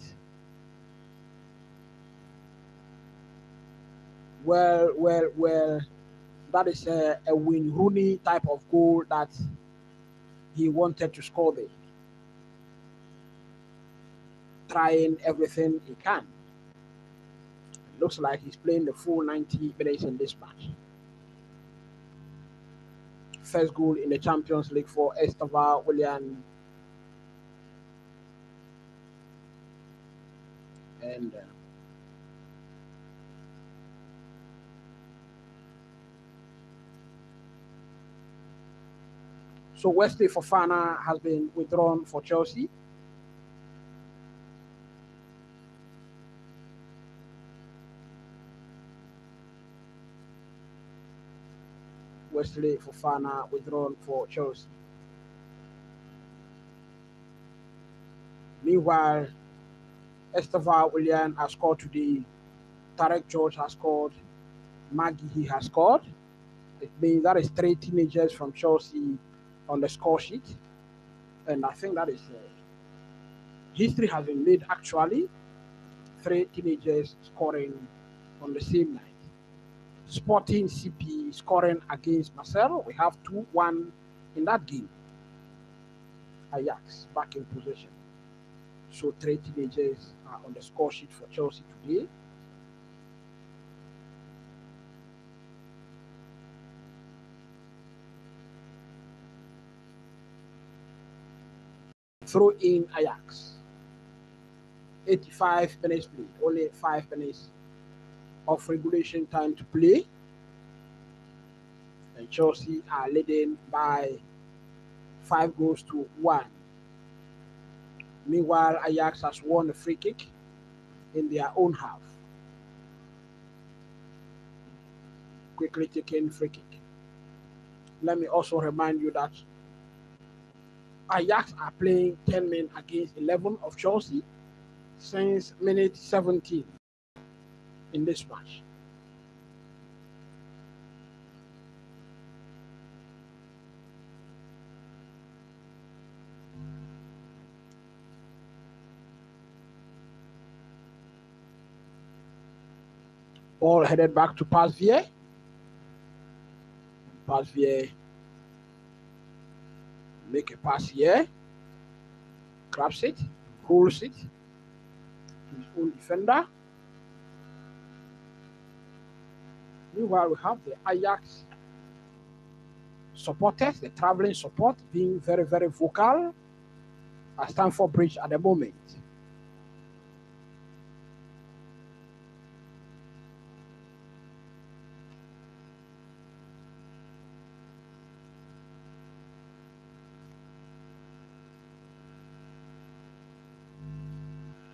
Well. That is a Wayne Rooney type of goal that he wanted to score there. Trying everything he can. It looks like he's playing the full 90 minutes in this match. First goal in the Champions League for Estava William. And so Wesley Fofana has been withdrawn for Chelsea. Wesley Fofana withdrawn for Chelsea. Meanwhile, Estava William has scored today. Tarek George has scored. Maggie has scored. It means that is 3 teenagers from Chelsea on the score sheet. And I think that is history has been made actually. 3 teenagers scoring on the same night. Sporting CP scoring against Marcel. We have 2-1 in that game. Ajax back in possession. So 3 teenagers are on the score sheet for Chelsea today. Throw in Ajax. 85 minutes played. Only 5 minutes of regulation time to play. And Chelsea are leading by 5-1. Meanwhile, Ajax has won a free kick in their own half. Quickly taken free kick. Let me also remind you that Ajax are playing 10 men against 11 of Chelsea since minute 17 in this match. Ball headed back to Pasvier. Pasvier make a pass here. Grabs it, holds it to his own defender. Meanwhile, we have the Ajax supporters, the traveling support, being very, very vocal at Stamford Bridge at the moment.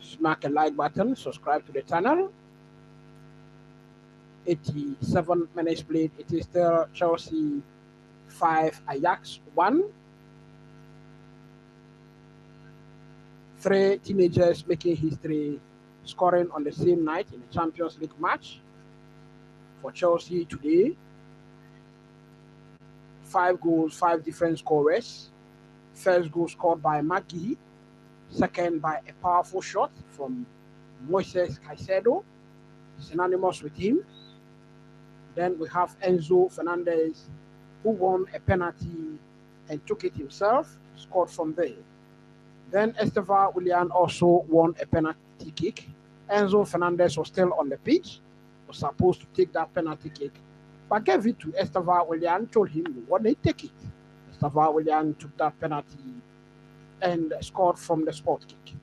Smack a like button, subscribe to the channel. 87 minutes played. It is still Chelsea 5, Ajax 1. 3 teenagers making history, scoring on the same night in the Champions League match for Chelsea today. 5 goals, 5 different scorers. First goal scored by Maggie. Second by a powerful shot from Moises Caicedo, synonymous with him. Then we have Enzo Fernandez, who won a penalty and took it himself, scored from there. Then Estava William also won a penalty kick. Enzo Fernandez was still on the pitch, was supposed to take that penalty kick, but gave it to Estava William, told him you want to take it. Estava William took that penalty and scored from the spot kick.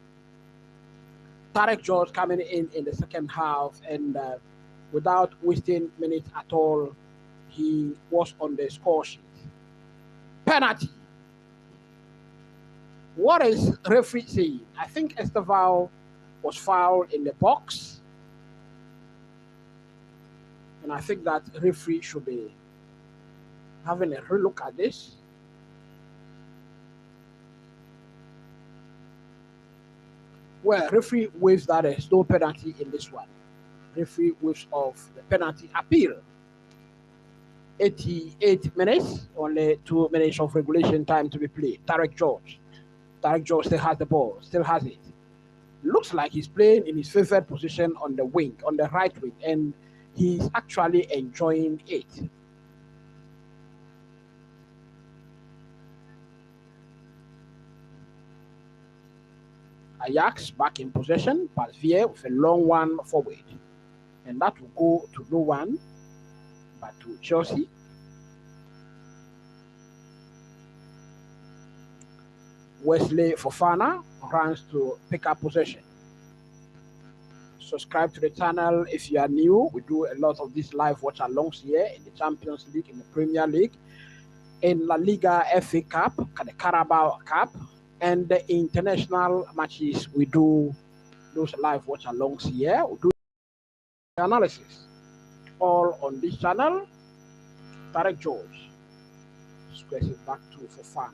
Tarek George coming in the second half, and without wasting minutes at all, he was on the score sheet. Penalty. What is referee saying? I think Estava was fouled in the box. And I think that referee should be having a relook at this. Well, referee waves that there's no penalty in this one. Referee waves off the penalty appeal. 88 minutes, only 2 minutes of regulation time to be played. Tarek George still has the ball, still has it. Looks like he's playing in his favorite position on the wing, on the right wing, and he's actually enjoying it. Ajax back in possession, Pasvier with a long one forward. And that will go to no one, but to Chelsea. Wesley Fofana runs to pick up possession. Subscribe to the channel if you are new. We do a lot of these live watch alongs here in the Champions League, in the Premier League, in La Liga, FA Cup, the Carabao Cup, and the international matches. We do those live watch alongs here. We do analysis all on this channel. Tarek George squares it back to Fofana.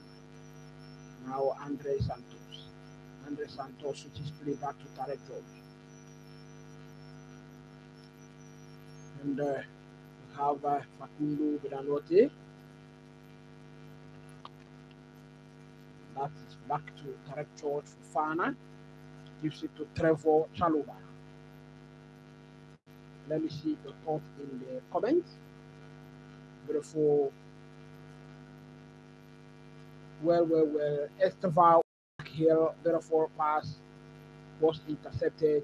Now Andre Santos. Andre Santos switches play back to Tarek George. And we have Facundo Bedanote. That is back to Tarek George Fofana. Gives it to Trevor Chalobah. Let me see the thought in the comments. Beautiful. Well. Esteval here, therefore pass was intercepted.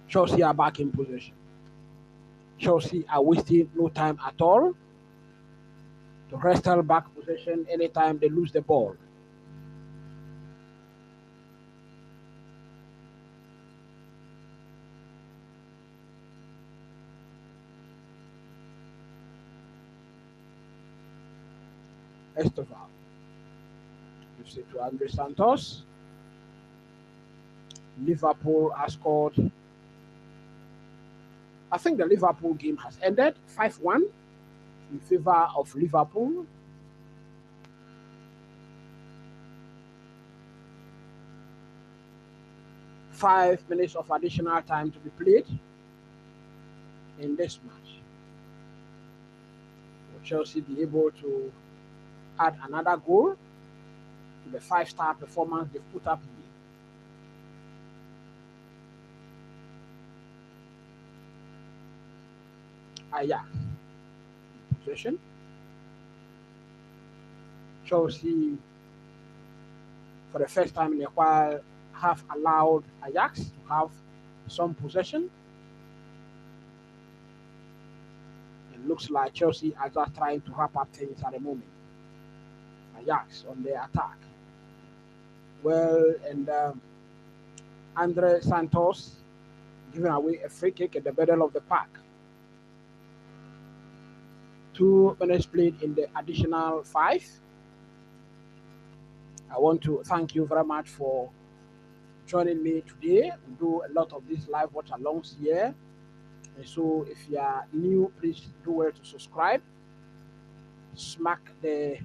Chelsea are back in possession. Chelsea are wasting no time at all to wrestle back possession anytime they lose the ball. Esteval gives it to Andre Santos. Liverpool has scored. I think the Liverpool game has ended 5-1 in favor of Liverpool. Five minutes of additional time to be played in this match. Will Chelsea be able to add another goal to the 5-star performance they've put up here? Ajax in possession. Chelsea, for the first time in a while, have allowed Ajax to have some possession. It looks like Chelsea are just trying to wrap up things at the moment. Ajax on the attack. Well, and Andre Santos giving away a free kick at the middle of the park. 2 minutes played in the additional 5. I want to thank you very much for joining me today. We do a lot of these live watch alongs here. And so if you are new, please do well to subscribe. Smack the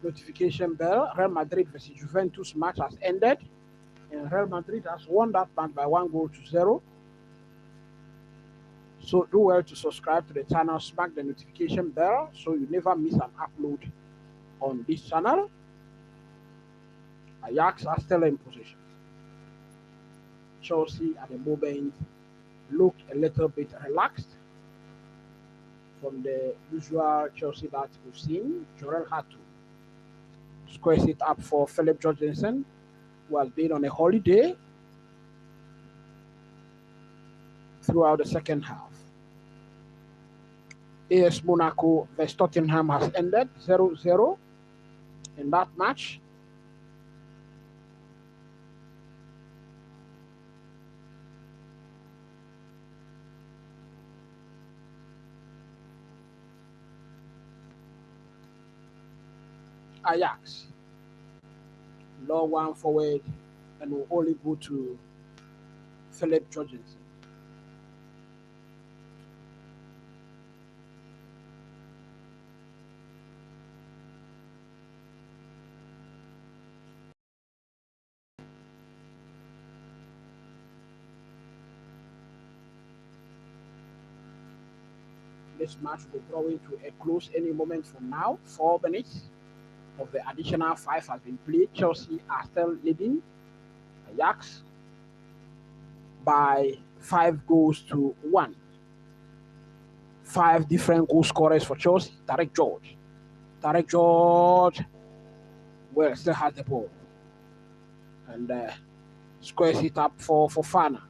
notification bell. Real Madrid versus Juventus match has ended. And Real Madrid has won that match by 1-0. So do well to subscribe to the channel, smack the notification bell so you never miss an upload on this channel. Ajax are still in position. Chelsea at the moment look a little bit relaxed from the usual Chelsea that we've seen. Jorel Hatu squares it up for Philip Jorgensen, who has been on a holiday throughout the second half. AS Monaco vs Tottenham has ended 0-0 in that match. Ajax. Long one forward and will only go to Philip Jorgensen. This match will be drawing to a close any moment from now. 4 minutes of the additional 5 has been played. Chelsea are still leading Ajax by 5 goals to 1. 5 different goal scorers for Chelsea. Tarek George, well, still has the ball. And squares it up for Fana.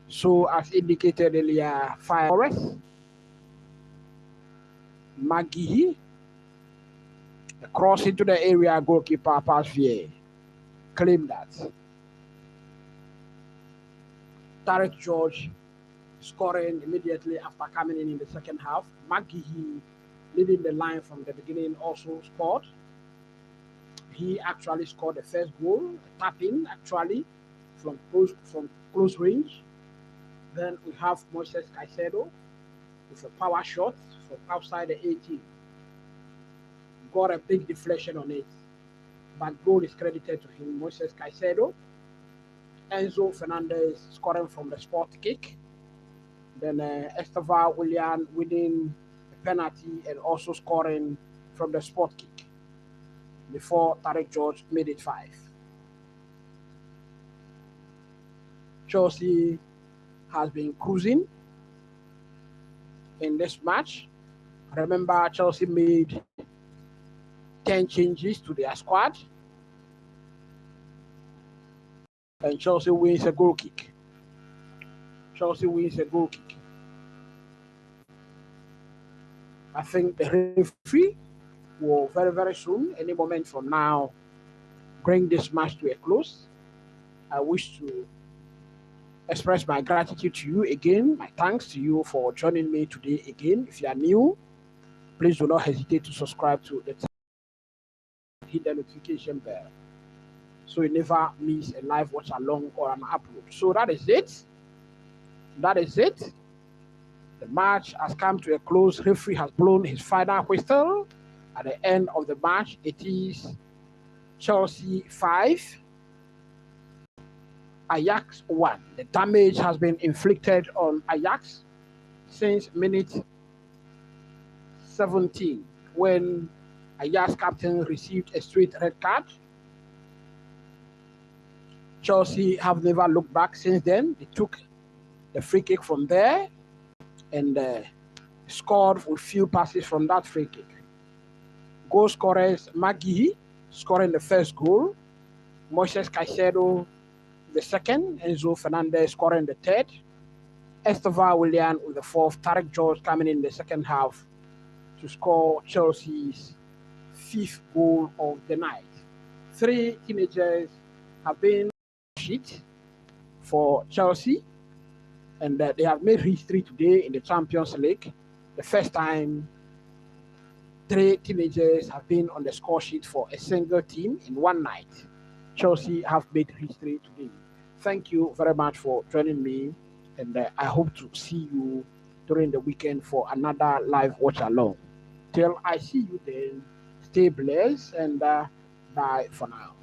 So, as indicated earlier, 5 Forest. McGee. Cross into the area, goalkeeper pass via. Claim that. Tarek George scoring immediately after coming in the second half. McGee leading the line from the beginning also scored. He actually scored the first goal, tapping actually from close range. Then we have Moises Caicedo with a power shot from outside the 18. Got a big deflection on it, but goal is credited to him. Moises Caicedo. Enzo Fernandez scoring from the spot kick. Then Estevan Willian winning a penalty and also scoring from the spot kick before Tarek George made it 5. Chelsea has been cruising in this match. Remember, Chelsea made 10 changes to their squad. And Chelsea wins a goal kick. I think the referee will very, very soon, any moment from now, bring this match to a close. I wish to express my gratitude to you again, my thanks to you for joining me today again. If you are new, please do not hesitate to subscribe to the channel, hit the notification bell, so you never miss a live watch along or an upload. So that is it. The match has come to a close. Referee has blown his final whistle. At the end of the match, it is Chelsea 5, Ajax 1. The damage has been inflicted on Ajax since minute 17, when Ajax captain received a straight red card. Chelsea have never looked back since then. They took the free kick from there and scored with few passes from that free kick. Goal scorers: McGee scoring the first goal, Moises Caicedo the second, Enzo Fernandez scoring the third, Estevan Willian with the fourth, Tarek George coming in the second half to score Chelsea's 5th goal of the night. 3 teenagers have been sheet for Chelsea, and they have made history today in the Champions League. The first time 3 teenagers have been on the score sheet for a single team in one night. Chelsea have made history today. Thank you very much for joining me, and I hope to see you during the weekend for another live watch along. Till I see you then, stay blessed and bye for now.